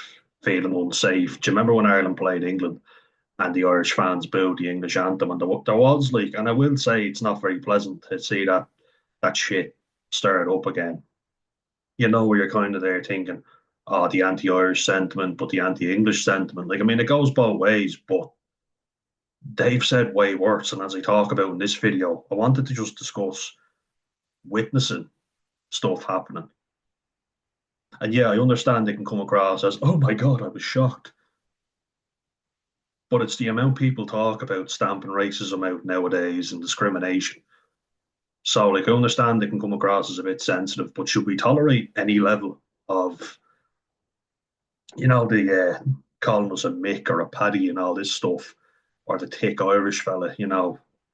feeling unsafe. Do you remember when Ireland played England and the Irish fans booed the English anthem? And there was like, and I will say it's not very pleasant to see that shit stirred up again. You know, where you're kind of there thinking, oh, the anti-Irish sentiment, but the anti-English sentiment. Like, I mean, it goes both ways, but they've said way worse. And as I talk about in this video, I wanted to just discuss witnessing stuff happening. And yeah, I understand it can come across as, oh my God, I was shocked. But it's the amount people talk about stamping racism out nowadays and discrimination. So, like, I understand it can come across as a bit sensitive, but should we tolerate any level of, the calling us a Mick or a Paddy and all this stuff, or the thick Irish fella?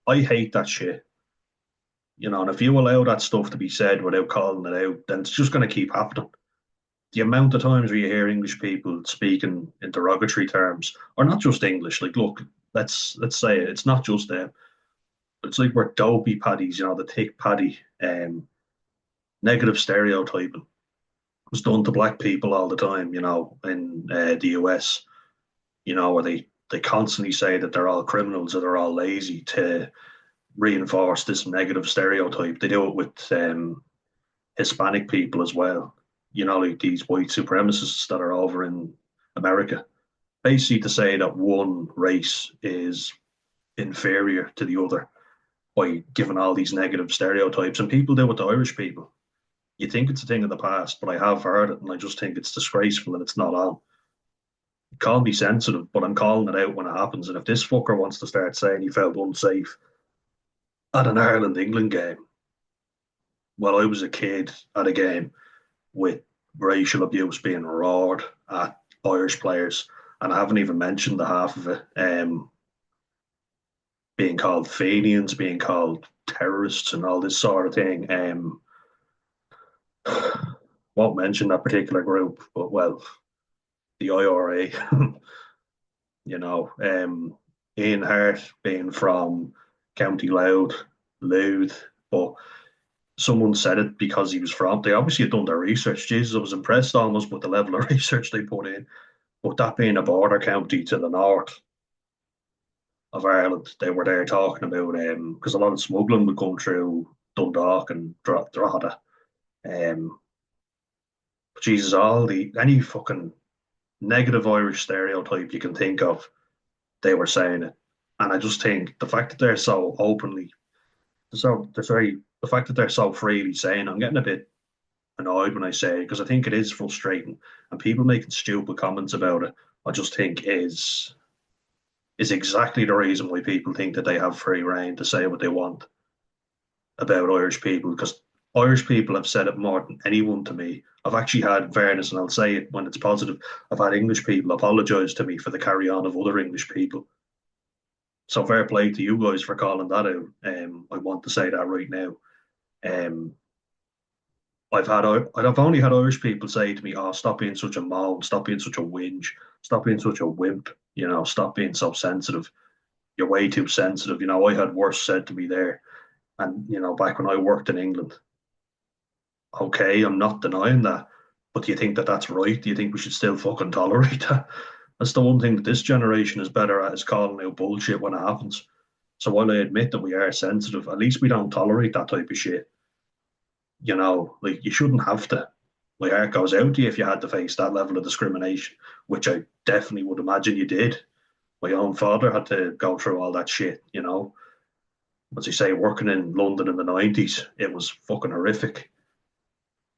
I hate that shit. And if you allow that stuff to be said without calling it out, then it's just going to keep happening. The amount of times where you hear English people speaking in derogatory terms, or not just English, like, look, let's say it, it's not just them. It's like we're dopey paddies, the thick paddy. Negative stereotyping was done to black people all the time, in the US, where they constantly say that they're all criminals or they're all lazy to reinforce this negative stereotype. They do it with Hispanic people as well, like these white supremacists that are over in America. Basically, to say that one race is inferior to the other by giving all these negative stereotypes. And people do it to Irish people. You think it's a thing of the past, but I have heard it and I just think it's disgraceful and it's not on. It can't be sensitive, but I'm calling it out when it happens. And if this fucker wants to start saying he felt unsafe at an Ireland England game, well, I was a kid at a game with racial abuse being roared at Irish players, and I haven't even mentioned the half of it being called Fenians, being called terrorists, and all this sort of thing. Won't mention that particular group, but well, the IRA, Ian Hart being from County Louth, but someone said it because he was from. They obviously had done their research. Jesus, I was impressed almost with the level of research they put in. But that being a border county to the north of Ireland, they were there talking about because a lot of smuggling would come through Dundalk and Drogheda. Um, Jesus, all the any fucking negative Irish stereotype you can think of, they were saying it. And I just think the fact that they're so openly, they're very, the fact that they're so freely saying, I'm getting a bit annoyed when I say it because I think it is frustrating, and people making stupid comments about it. I just think is exactly the reason why people think that they have free reign to say what they want about Irish people because Irish people have said it more than anyone to me. I've actually had fairness, and I'll say it when it's positive. I've had English people apologise to me for the carry on of other English people. So fair play to you guys for calling that out. I want to say that right now. Um, I've only had Irish people say to me, "Oh, stop being such a moan, stop being such a whinge, stop being such a wimp, stop being so sensitive. You're way too sensitive." I had worse said to me there. And, back when I worked in England, okay, I'm not denying that. But do you think that that's right? Do you think we should still fucking tolerate that? That's the one thing that this generation is better at is calling out bullshit when it happens. So while I admit that we are sensitive, at least we don't tolerate that type of shit. Like you shouldn't have to. My heart goes out to you if you had to face that level of discrimination, which I definitely would imagine you did. My own father had to go through all that shit. As I say, working in London in the 90s, it was fucking horrific.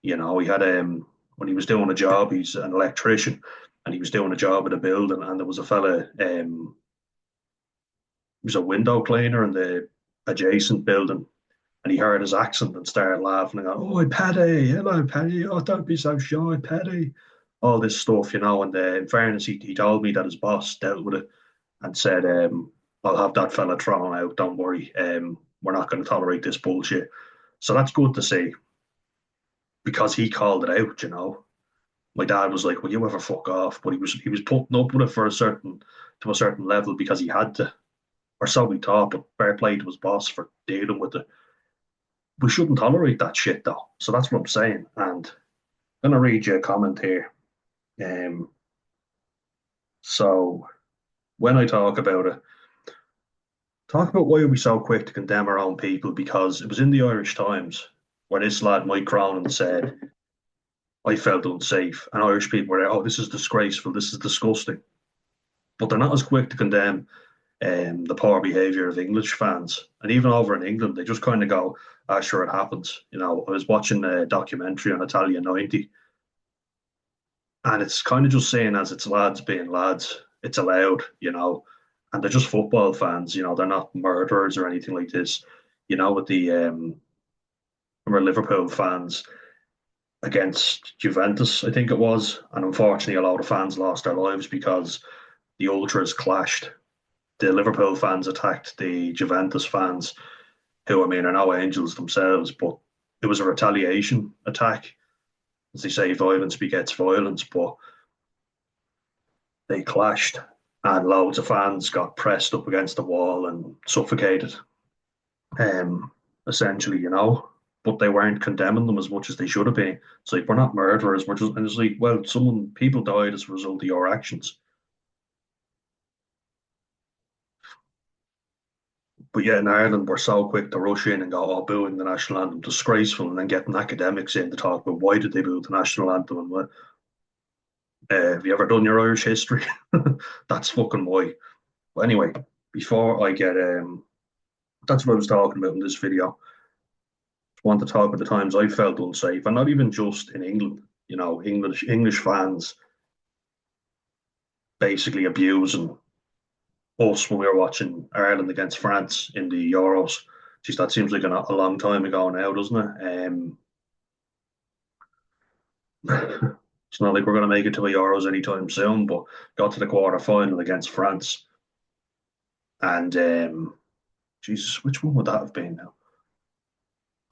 He had when he was doing a job, he's an electrician, and he was doing a job at a building, and there was a fella, he was a window cleaner in the adjacent building, and he heard his accent and started laughing and going, "Oh, Paddy, hello, Paddy. Oh, don't be so shy, Paddy." All this stuff. And in fairness, he told me that his boss dealt with it and said, "I'll have that fella thrown out. Don't worry. We're not going to tolerate this bullshit." So that's good to see because he called it out. My dad was like, "Will you ever fuck off?" But he was putting up with it for to a certain level because he had to, or so we thought. But fair play to his boss for dealing with it. We shouldn't tolerate that shit though. So that's what I'm saying. And I'm gonna read you a comment here. Um, so when I talk about why are we so quick to condemn our own people because it was in the Irish Times where this lad Mike Cronin said, "I felt unsafe," and Irish people were like, "Oh, this is disgraceful. This is disgusting." But they're not as quick to condemn the poor behaviour of English fans. And even over in England, they just kind of go, "Ah, sure, it happens." I was watching a documentary on Italia 90, and it's kind of just saying as it's lads being lads, it's allowed. And they're just football fans. They're not murderers or anything like this. With the Liverpool fans against Juventus, I think it was, and unfortunately, a lot of fans lost their lives because the ultras clashed. The Liverpool fans attacked the Juventus fans, who I mean are no angels themselves, but it was a retaliation attack. As they say, violence begets violence, but they clashed and loads of fans got pressed up against the wall and suffocated, essentially. But they weren't condemning them as much as they should have been. It's like, we're not murderers, we're just, and it's like, well, people died as a result of your actions. But yeah, in Ireland, we're so quick to rush in and go, "Oh, booing the national anthem, disgraceful," and then getting academics in to talk about why did they boo the national anthem and what. Have you ever done your Irish history? That's fucking why. But anyway, before I get that's what I was talking about in this video. I want to talk about the times I felt unsafe, and not even just in England. English fans basically abusing us when we were watching Ireland against France in the Euros. Geez, that seems like a long time ago now, doesn't it? It's not like we're going to make it to a Euros anytime soon, but got to the quarter final against France. And Jesus, which one would that have been now?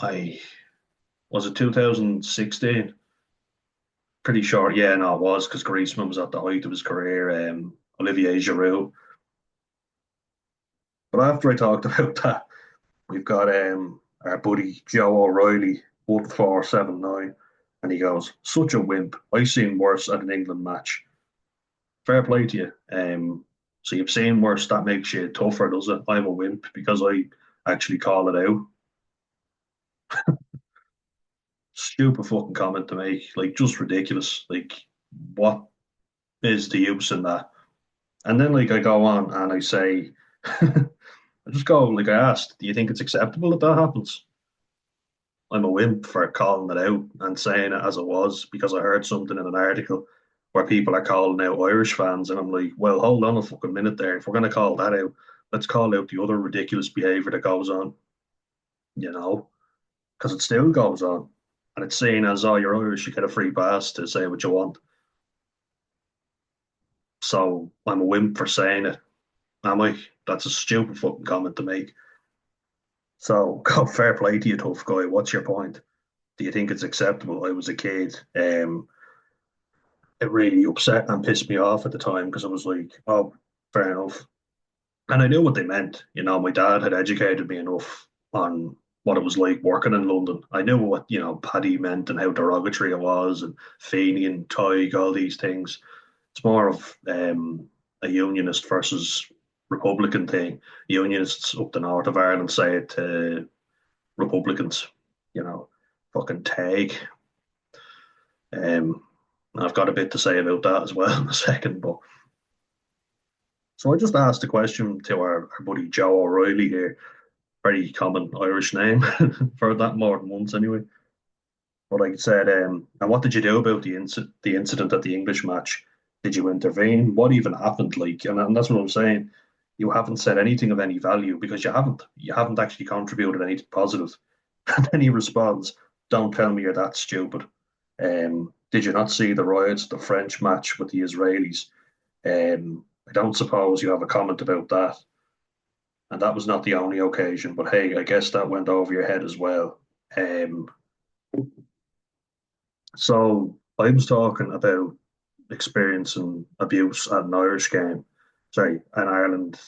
I was it 2016? Pretty sure. Yeah, no, it was because Griezmann was at the height of his career. Olivier Giroud. But after I talked about that, we've got our buddy Joe O'Reilly, 1479, and he goes, "Such a wimp. I've seen worse at an England match." Fair play to you. So you've seen worse, that makes you tougher, does it? I'm a wimp because I actually call it out. Stupid fucking comment to make. Like, just ridiculous. Like, what is the use in that? And then, like, I go on and I say, I just go, like I asked, do you think it's acceptable that that happens? I'm a wimp for calling it out and saying it as it was because I heard something in an article where people are calling out Irish fans, and I'm like, well, hold on a fucking minute there. If we're going to call that out, let's call out the other ridiculous behaviour that goes on, you know, because it still goes on. And it's seen as, oh, you're Irish, you get a free pass to say what you want. So I'm a wimp for saying it. Am I? That's a stupid fucking comment to make. So, God, fair play to you, tough guy. What's your point? Do you think it's acceptable? I was a kid. It really upset and pissed me off at the time because I was like, oh, fair enough. And I knew what they meant. You know, my dad had educated me enough on what it was like working in London. I knew what, paddy meant and how derogatory it was, and Feeney and Tig, all these things. It's more of a unionist versus Republican thing. Unionists up the north of Ireland say it to Republicans, you know, fucking tag. Um, I've got a bit to say about that as well in a second. But so I just asked a question to our buddy Joe O'Reilly here, very common Irish name. For that more than once anyway. But I said, and what did you do about the incident at the English match? Did you intervene? What even happened? Like, and that's what I'm saying. You haven't said anything of any value because you haven't. You haven't actually contributed anything positive. And then he responds, "Don't tell me you're that stupid. Did you not see the riots, the French match with the Israelis? I don't suppose you have a comment about that." And that was not the only occasion, but hey, I guess that went over your head as well. Um, so I was talking about experiencing abuse at an Irish game, sorry, an Ireland,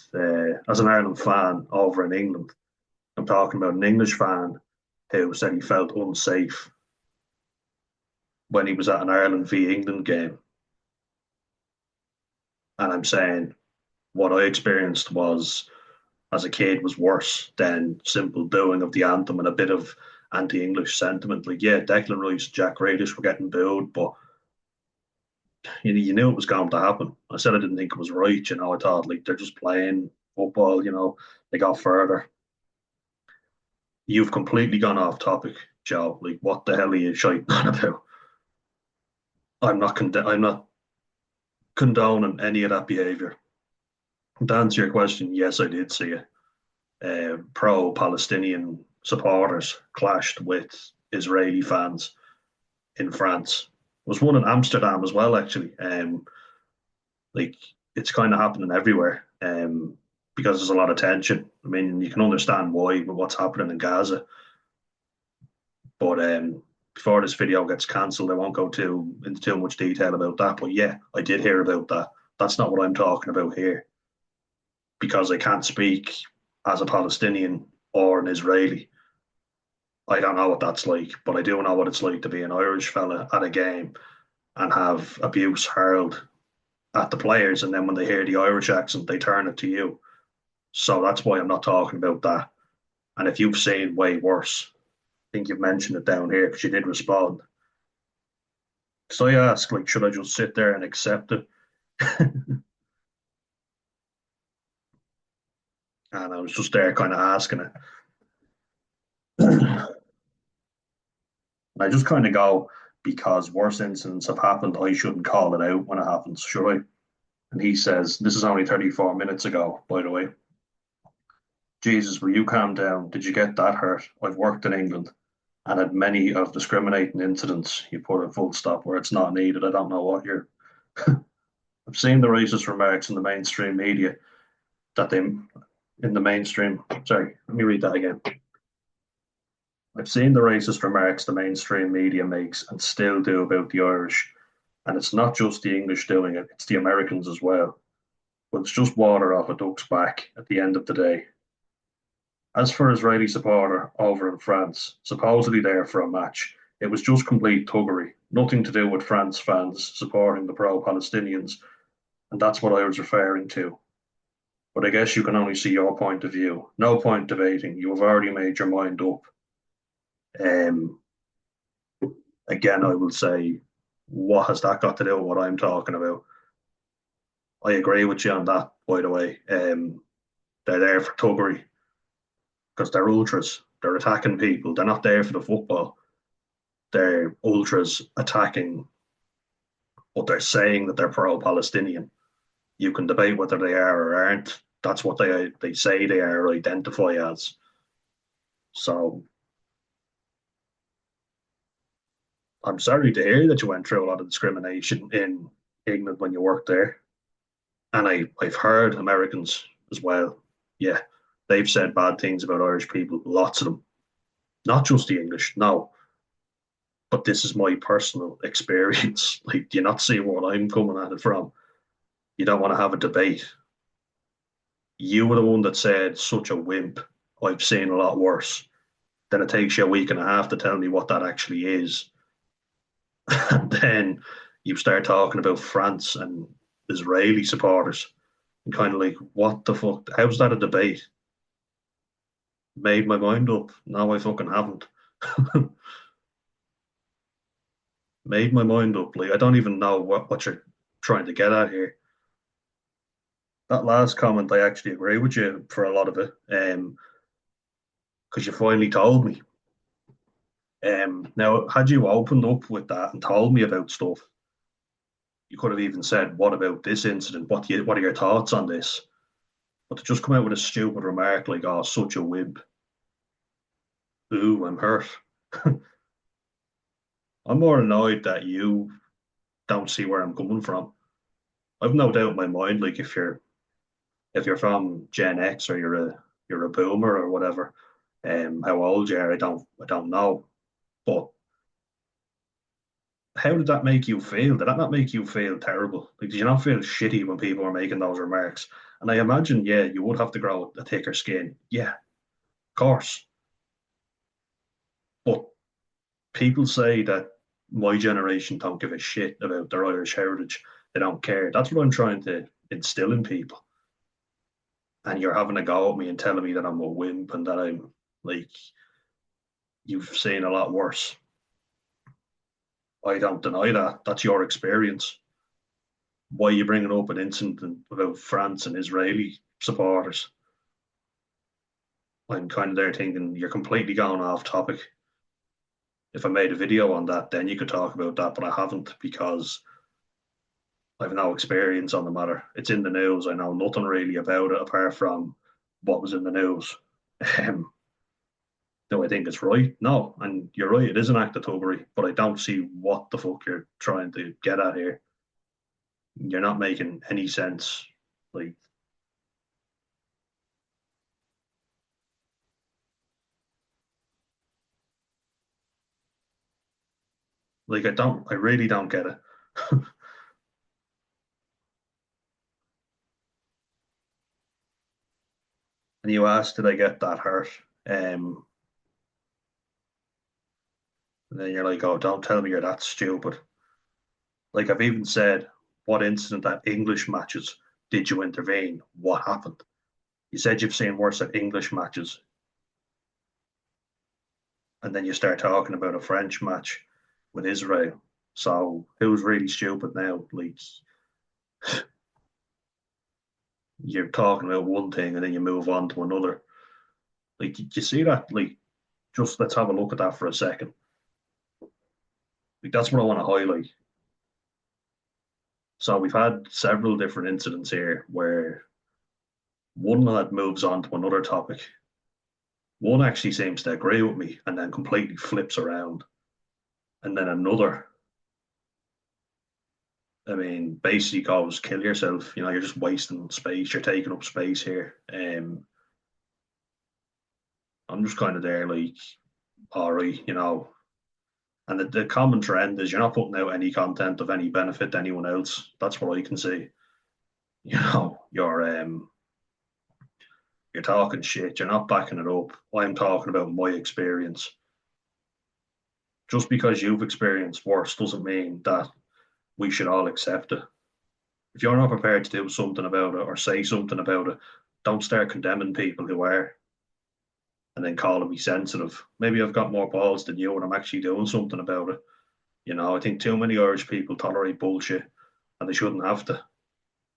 as an Ireland fan over in England. I'm talking about an English fan who said he felt unsafe when he was at an Ireland v England game. And I'm saying what I experienced was, as a kid, was worse than simple booing of the anthem and a bit of anti-English sentiment. Like, yeah, Declan Rice, Jack Grealish were getting booed, but you knew it was going to happen. I said I didn't think it was right. I thought like they're just playing football. They got further. You've completely gone off topic, Joe. Like, what the hell are you shiting on about? I'm not condoning any of that behaviour. To answer your question, yes, I did see it. Pro-Palestinian supporters clashed with Israeli fans in France. There was one in Amsterdam as well, actually. Like, it's kind of happening everywhere, because there's a lot of tension. I mean, you can understand why with what's happening in Gaza. But before this video gets cancelled, I won't go into too much detail about that. But yeah, I did hear about that. That's not what I'm talking about here because I can't speak as a Palestinian or an Israeli. I don't know what that's like, but I do know what it's like to be an Irish fella at a game and have abuse hurled at the players, and then when they hear the Irish accent, they turn it to you. So that's why I'm not talking about that. And if you've seen way worse, I think you've mentioned it down here because you did respond. So I asked, like, should I just sit there and accept it? And I was just there kind of asking it. And I just kind of go, because worse incidents have happened, I shouldn't call it out when it happens, should I? And he says, this is only 34 minutes ago, by the way. Jesus, will you calm down? Did you get that hurt? I've worked in England and had many of discriminating incidents. You put a full stop where it's not needed. I don't know what you're. I've seen the racist remarks in the mainstream media that they, in the mainstream, sorry, let me read that again. I've seen the racist remarks the mainstream media makes and still do about the Irish. And it's not just the English doing it, it's the Americans as well. But it's just water off a duck's back at the end of the day. As for Israeli supporter over in France, supposedly there for a match, it was just complete thuggery, nothing to do with France fans supporting the pro-Palestinians, and that's what I was referring to. But I guess you can only see your point of view. No point debating. You have already made your mind up. Um, Again, I will say, what has that got to do with what I'm talking about? I agree with you on that, by the way. They're there for thuggery because they're ultras. They're attacking people. They're not there for the football. They're ultras attacking, but they're saying that they're pro-Palestinian. You can debate whether they are or aren't. That's what they say they are or identify as. So I'm sorry to hear that you went through a lot of discrimination in England when you worked there. And I've heard Americans as well. Yeah, they've said bad things about Irish people, lots of them. Not just the English, no. But this is my personal experience. Like, do you not see what I'm coming at it from? You don't want to have a debate. You were the one that said such a wimp. I've seen a lot worse. Then it takes you a week and a half to tell me what that actually is. And then you start talking about France and Israeli supporters and kind of like, what the fuck? How's that a debate? Made my mind up. No, I fucking haven't. Made my mind up. Like, I don't even know what you're trying to get at here. That last comment, I actually agree with you for a lot of it. Because you finally told me. Now, had you opened up with that and told me about stuff, you could have even said, "What about this incident? What are your thoughts on this?" But to just come out with a stupid remark like, "Oh, such a wimp," ooh, I'm hurt. I'm more annoyed that you don't see where I'm coming from. I've no doubt in my mind, like if you're from Gen X or you're a boomer or whatever, how old you are, I don't know. But how did that make you feel? Did that not make you feel terrible? Like, did you not feel shitty when people were making those remarks? And I imagine, yeah, you would have to grow a thicker skin. Yeah, of course. But people say that my generation don't give a shit about their Irish heritage. They don't care. That's what I'm trying to instill in people. And you're having a go at me and telling me that I'm a wimp and that I'm like, you've seen a lot worse. I don't deny that. That's your experience. Why are you bringing up an incident about France and Israeli supporters? I'm kind of there thinking you're completely going off topic. If I made a video on that, then you could talk about that, but I haven't because I've no experience on the matter. It's in the news. I know nothing really about it apart from what was in the news. Um, do I think it's right? No. And you're right, it is an act of thuggery, but I don't see what the fuck you're trying to get at here. You're not making any sense. Like, I really don't get it. And you asked, did I get that hurt? Um, and then you're like, oh, don't tell me you're that stupid. Like I've even said, what incident at English matches did you intervene? What happened? You said you've seen worse at English matches, and then you start talking about a French match with Israel. So who's really stupid now? Like you're talking about one thing and then you move on to another. Like you see that? Like just let's have a look at that for a second. Like that's what I want to highlight. So we've had several different incidents here where one lad moves on to another topic. One actually seems to agree with me and then completely flips around. And then another, I mean, basically goes kill yourself. You know, you're just wasting space. You're taking up space here. I'm just kind of there like, all right, you know. And the common trend is you're not putting out any content of any benefit to anyone else. That's what I can see. You know, you're talking shit. You're not backing it up. I'm talking about my experience. Just because you've experienced worse doesn't mean that we should all accept it. If you're not prepared to do something about it or say something about it, don't start condemning people who are and then calling me sensitive. Maybe I've got more balls than you and I'm actually doing something about it. You know, I think too many Irish people tolerate bullshit and they shouldn't have to.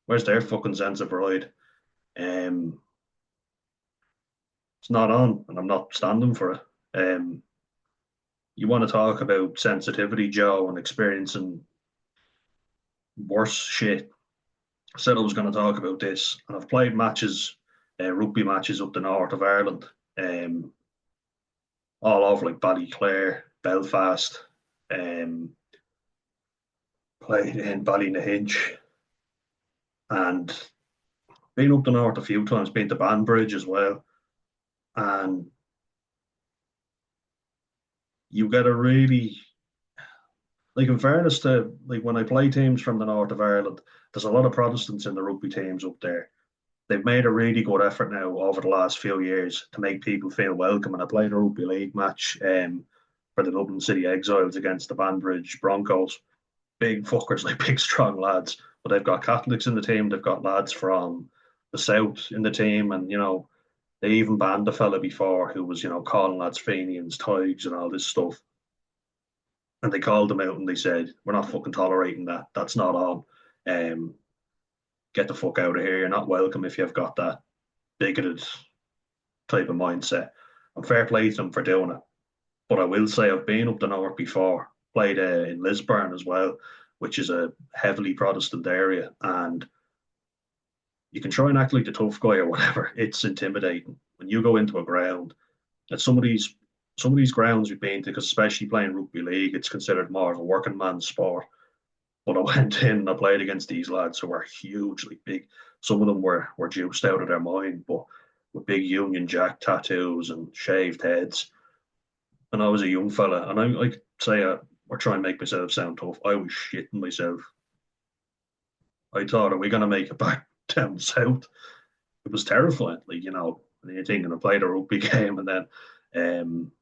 Where's their fucking sense of pride? Um, It's not on, and I'm not standing for it. Um, you want to talk about sensitivity, Joe, and experiencing worse shit. I said I was going to talk about this, and I've played matches, rugby matches up the north of Ireland, um, all over like Ballyclare, Belfast, um, played in Ballynahinch, and been up the north a few times, been to Banbridge as well, and you get a really like in fairness to like when I play teams from the north of Ireland, there's a lot of Protestants in the rugby teams up there. They've made a really good effort now over the last few years to make people feel welcome. And I played a rugby league match for the Dublin City Exiles against the Banbridge Broncos. Big fuckers, like big strong lads. But they've got Catholics in the team. They've got lads from the south in the team, and they even banned a fella before who was calling lads Fenians, Tigers, and all this stuff. And they called them out and they said, "We're not fucking tolerating that. That's not on. Um, get the fuck out of here. You're not welcome if you've got that bigoted type of mindset." And fair play to them for doing it. But I will say I've been up the north before, played in Lisburn as well, which is a heavily Protestant area, and you can try and act like the tough guy or whatever. It's intimidating when you go into a ground. At some of these grounds we've been to, because especially playing rugby league, it's considered more of a working man's sport. But I went in and I played against these lads who were hugely big. Some of them were juiced out of their mind, but with big Union Jack tattoos and shaved heads. And I was a young fella, and I say, or try and make myself sound tough. I was shitting myself. I thought, are we going to make it back down south? It was terrifying. And you're thinking I played a rugby game and then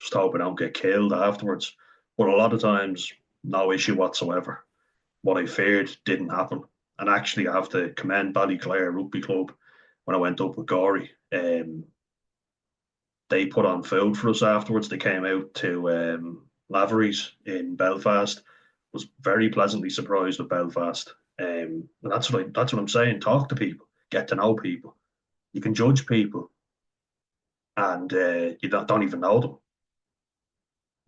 just hope I don't get killed afterwards. But a lot of times, no issue whatsoever. What I feared didn't happen. And actually, I have to commend Ballyclare Rugby Club when I went up with Gory. They put on food for us afterwards. They came out to Lavery's in Belfast. Was very pleasantly surprised with Belfast. And that's what I'm saying. Talk to people, get to know people. You can judge people, and you don't even know them.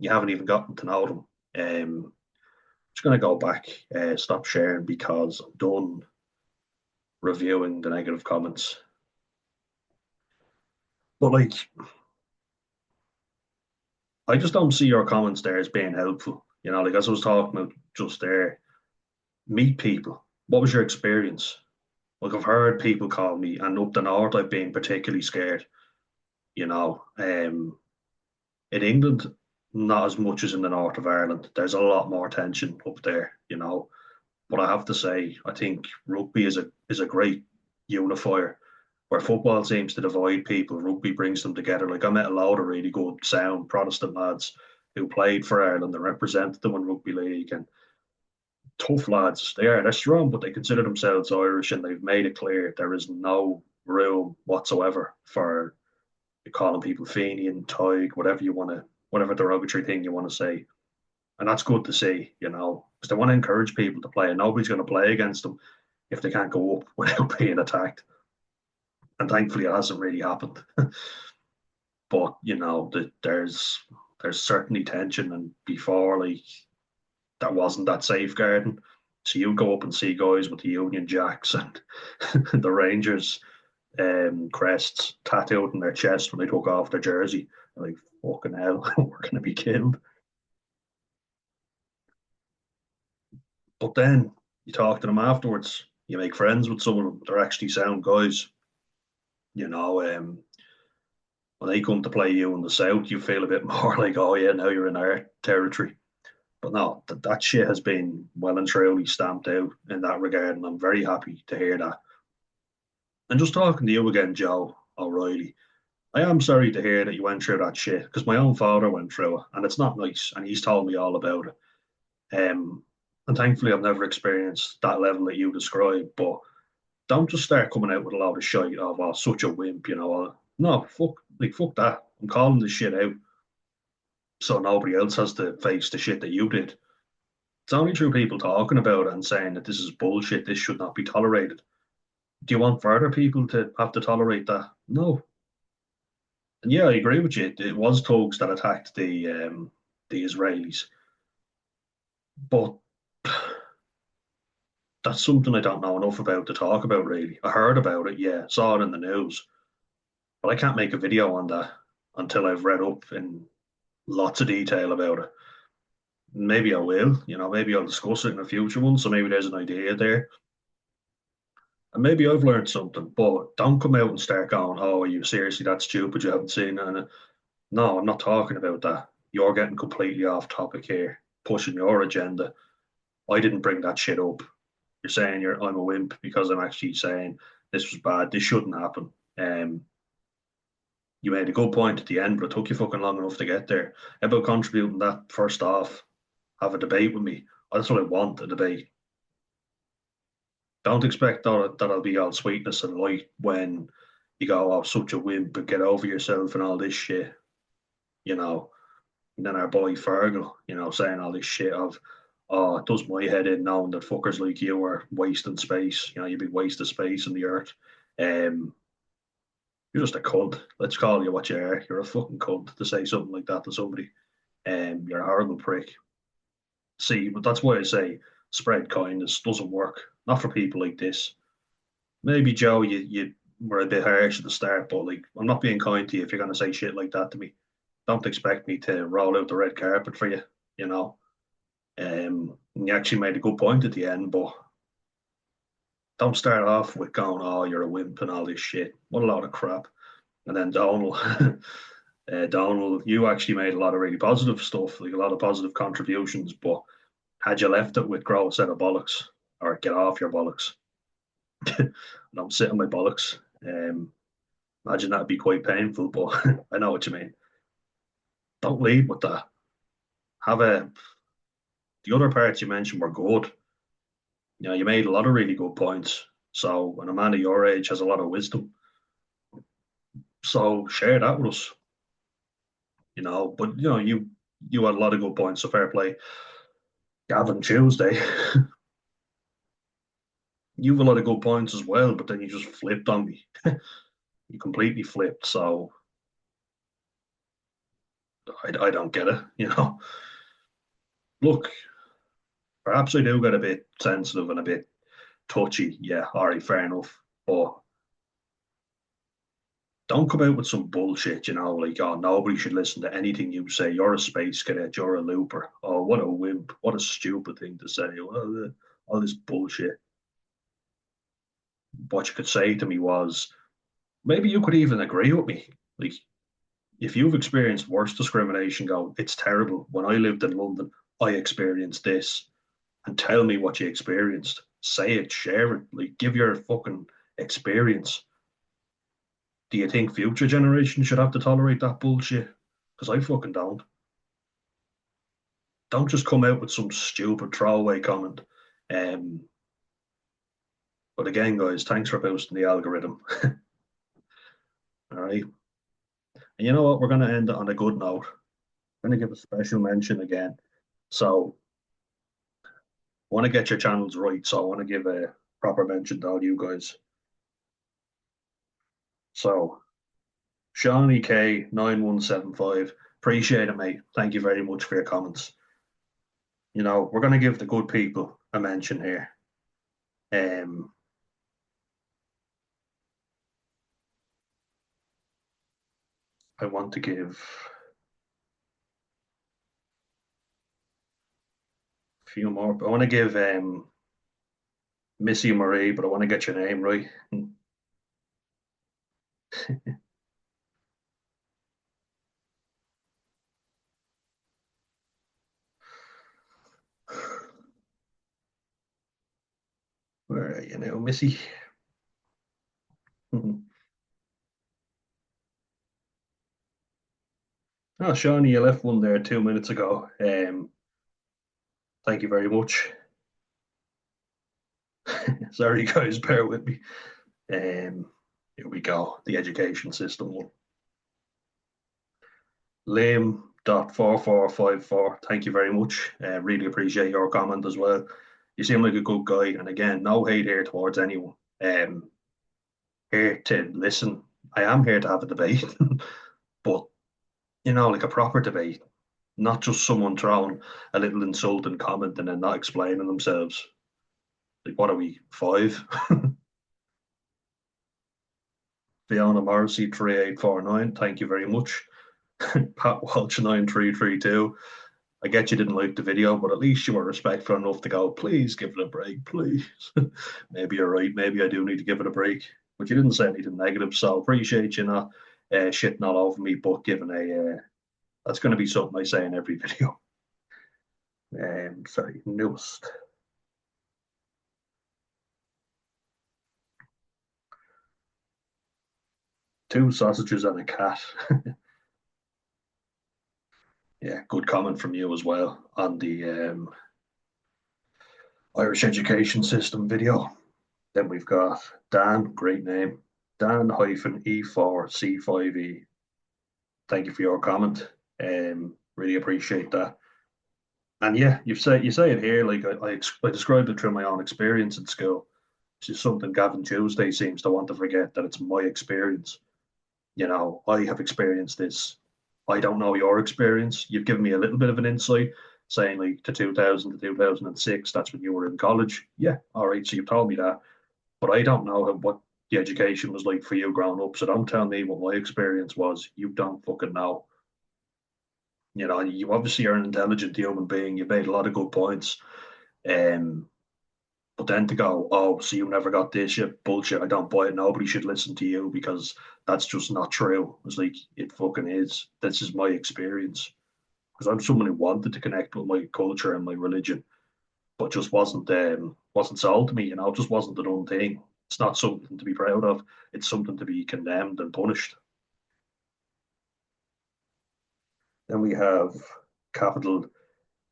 You haven't even gotten to know them. Just going to go back, stop sharing because I'm done reviewing the negative comments. But I just don't see your comments there as being helpful. Like as I was talking about just there, meet people. What was your experience? Like I've heard people call me, and up the north, I've been particularly scared. In England, not as much as in the north of Ireland. There's a lot more tension up there. But I have to say, I think rugby is a great unifier. Where football seems to divide people, rugby brings them together. Like I met a lot of really good, sound Protestant lads who played for Ireland and represented them in rugby league, and tough lads. They're strong, but they consider themselves Irish, and they've made it clear there is no room whatsoever for calling people Fenian, Tig, whatever derogatory thing you want to say. And that's good to see, because they want to encourage people to play, and nobody's going to play against them if they can't go up without being attacked. And thankfully, it hasn't really happened. But there's certainly tension, and before that wasn't that safeguarding. So you go up and see guys with the Union Jacks and the Rangers crests tattooed on their chest when they took off their jersey. Like fucking hell, we're gonna be killed. But then you talk to them afterwards. You make friends with some of them. They're actually sound guys. You know, when they come to play you in the south, you feel a bit more like, oh yeah, now you're in our territory. But no, that shit has been well and truly stamped out in that regard, and I'm very happy to hear that. And just talking to you again, Joe O'Reilly, I am sorry to hear that you went through that shit because my own father went through it, and it's not nice, and he's told me all about it. And thankfully, I've never experienced that level that you described. But don't just start coming out with a lot of shit of oh, such a wimp, No, fuck that. I'm calling this shit out so nobody else has to face the shit that you did. It's only through people talking about it and saying that this is bullshit, this should not be tolerated. Do you want further people to have to tolerate that? No. And yeah, I agree with you. It was thugs that attacked the Israelis, but that's something I don't know enough about to talk about. Really, I heard about it, yeah, saw it in the news, but I can't make a video on that until I've read up in lots of detail about it. Maybe I will, maybe I'll discuss it in a future one. So maybe there's an idea there. And maybe I've learned something, but don't come out and start going, oh, are you seriously that stupid? You haven't seen it. And no, I'm not talking about that. You're getting completely off topic here, pushing your agenda. I didn't bring that shit up. You're saying I'm a wimp because I'm actually saying this was bad. This shouldn't happen. Um, you made a good point at the end, but it took you fucking long enough to get there. How about contributing that first off? Have a debate with me. That's what I want, a debate. Don't expect that I'll be all sweetness and light when you go, oh, such a wimp, but get over yourself and all this shit, you know. And then our boy Fergal, saying all this shit of, oh, it does my head in knowing that fuckers like you are wasting space. You big waste of space in the earth. Um, you're just a cunt. Let's call you what you are. You're a fucking cunt to say something like that to somebody. You're a horrible prick. See, but that's why I say spread kindness doesn't work. Not for people like this. Maybe Joe, you were a bit harsh at the start, but like I'm not being kind to you if you're gonna say shit like that to me. Don't expect me to roll out the red carpet for you, you know. And you actually made a good point at the end, but don't start off with going, "Oh, you're a wimp" and all this shit. What a lot of crap. And then Donald, Donald, you actually made a lot of really positive stuff, like a lot of positive contributions. But had you left it with grow a set of bollocks or get off your bollocks, don't sit on my bollocks. Imagine that'd be quite painful, but I know what you mean. Don't lead with that. Have a The other parts you mentioned were good. You made a lot of really good points. So when a man of your age has a lot of wisdom, so share that with us. But you had a lot of good points. So fair play, Gavin Tuesday. You have a lot of good points as well, but then you just flipped on me. You completely flipped. So I don't get it. Look, perhaps I do get a bit sensitive and a bit touchy. Yeah, all right, fair enough. But don't come out with some bullshit, like, oh, nobody should listen to anything you say. You're a space cadet, you're a looper. Oh, what a wimp. What a stupid thing to say. All this bullshit. What you could say to me was, maybe you could even agree with me. Like, if you've experienced worse discrimination, go, it's terrible. When I lived in London, I experienced this. And tell me what you experienced. Say it, share it, like, give your fucking experience. Do you think future generations should have to tolerate that bullshit? Because I fucking don't. Don't just come out with some stupid throwaway comment. Um, but again, guys, thanks for boosting the algorithm. All right. And you know what? We're going to end it on a good note. I'm going to give a special mention again. So, I want to get your channels right. So, I want to give a proper mention to all you guys. So, Shawnee K9175, appreciate it, mate. Thank you very much for your comments. We're going to give the good people a mention here. Um, I want to give a few more. I want to give Missy Marie, but I want to get your name right. Where are you now, Missy? Oh, Shawnee, you left one there 2 minutes ago. Thank you very much. Sorry, guys, bear with me. Here we go. The education system one. Lame.4454. Thank you very much. Really appreciate your comment as well. You seem like a good guy. And again, no hate here towards anyone. Here to listen. I am here to have a debate. but like a proper debate, not just someone throwing a little insulting comment and then not explaining themselves. Like, what are we, five? Fiona Morrissey 3849, thank you very much. Pat Walsh 9332. I get you didn't like the video, but at least you were respectful enough to go, please give it a break, please. Maybe you're right. Maybe I do need to give it a break. But you didn't say anything negative, so appreciate you not shitting all over me, but giving that's going to be something I say in every video. Sorry, newest. Two sausages and a cat. Yeah, good comment from you as well on the Irish education system video. Then we've got Dan, great name. Dan hyphen E4C5E. Thank you for your comment. Really appreciate that. And yeah, you say it here, like I described it through my own experience in school, which is something Gavin Tuesday seems to want to forget, that it's my experience. I have experienced this. I don't know your experience. You've given me a little bit of an insight, saying like to 2000 to 2006, that's when you were in college. Yeah, all right. So you've told me that, but I don't know what the education was like for you growing up. So don't tell me what my experience was. You don't fucking know. You obviously are an intelligent human being. You've made a lot of good points. Um, but then to go, oh, so you never got this shit, bullshit. I don't buy it. Nobody should listen to you because that's just not true. It's like it fucking is. This is my experience because I'm someone who wanted to connect with my culture and my religion, but just wasn't sold to me. It just wasn't the done thing. It's not something to be proud of. It's something to be condemned and punished. Then we have capital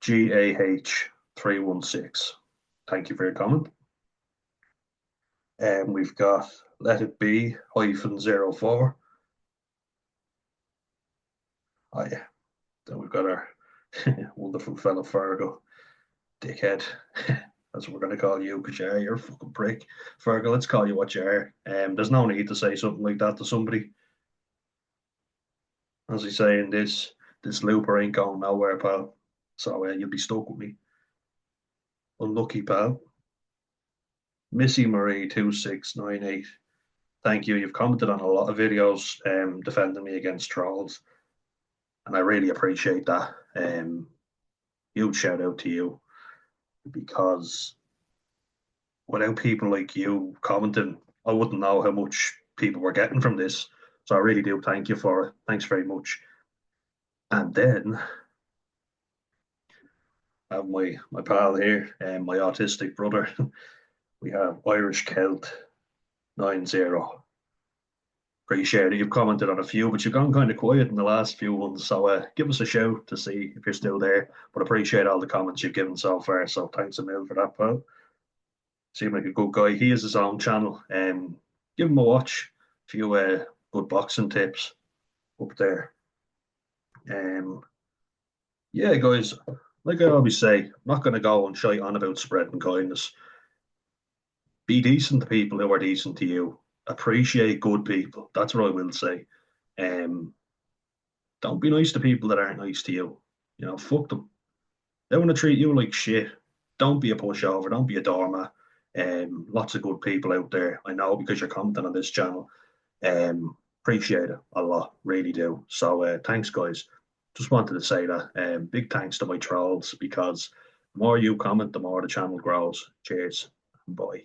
GAH 316. Thank you for your comment. And we've got let it be -04. Oh yeah. Then we've got our wonderful fellow Fargo, dickhead. That's what we're gonna call you because you're a fucking prick. Fargo, let's call you what you are. There's no need to say something like that to somebody. As I say in this looper ain't going nowhere, pal. So you'll be stuck with me. Unlucky, pal. Missy Marie 2698. Thank you. You've commented on a lot of videos defending me against trolls, and I really appreciate that. Huge shout out to you because without people like you commenting, I wouldn't know how much people were getting from this. So I really do thank you for it. Thanks very much. And then I have my pal here and my autistic brother. We have Irish Celt 90. Appreciate it. You've commented on a few, but you've gone kind of quiet in the last few ones. So give us a shout to see if you're still there. But appreciate all the comments you've given so far. So thanks a mil for that, pal. Seems like a good guy. He has his own channel. Give him a watch. A few good boxing tips up there. Yeah, guys, like I always say, I'm not going to go and shite on about spreading kindness. Be decent to people who are decent to you. Appreciate good people. That's what I will say. Um, don't be nice to people that aren't nice to you. Fuck them. They want to treat you like shit. Don't be a pushover. Don't be a doormat. Lots of good people out there. I know because you're commenting on this channel. Appreciate it a lot. Really do. So thanks, guys. Just wanted to say that. Big thanks to my trolls because the more you comment, the more the channel grows. Cheers. Bye.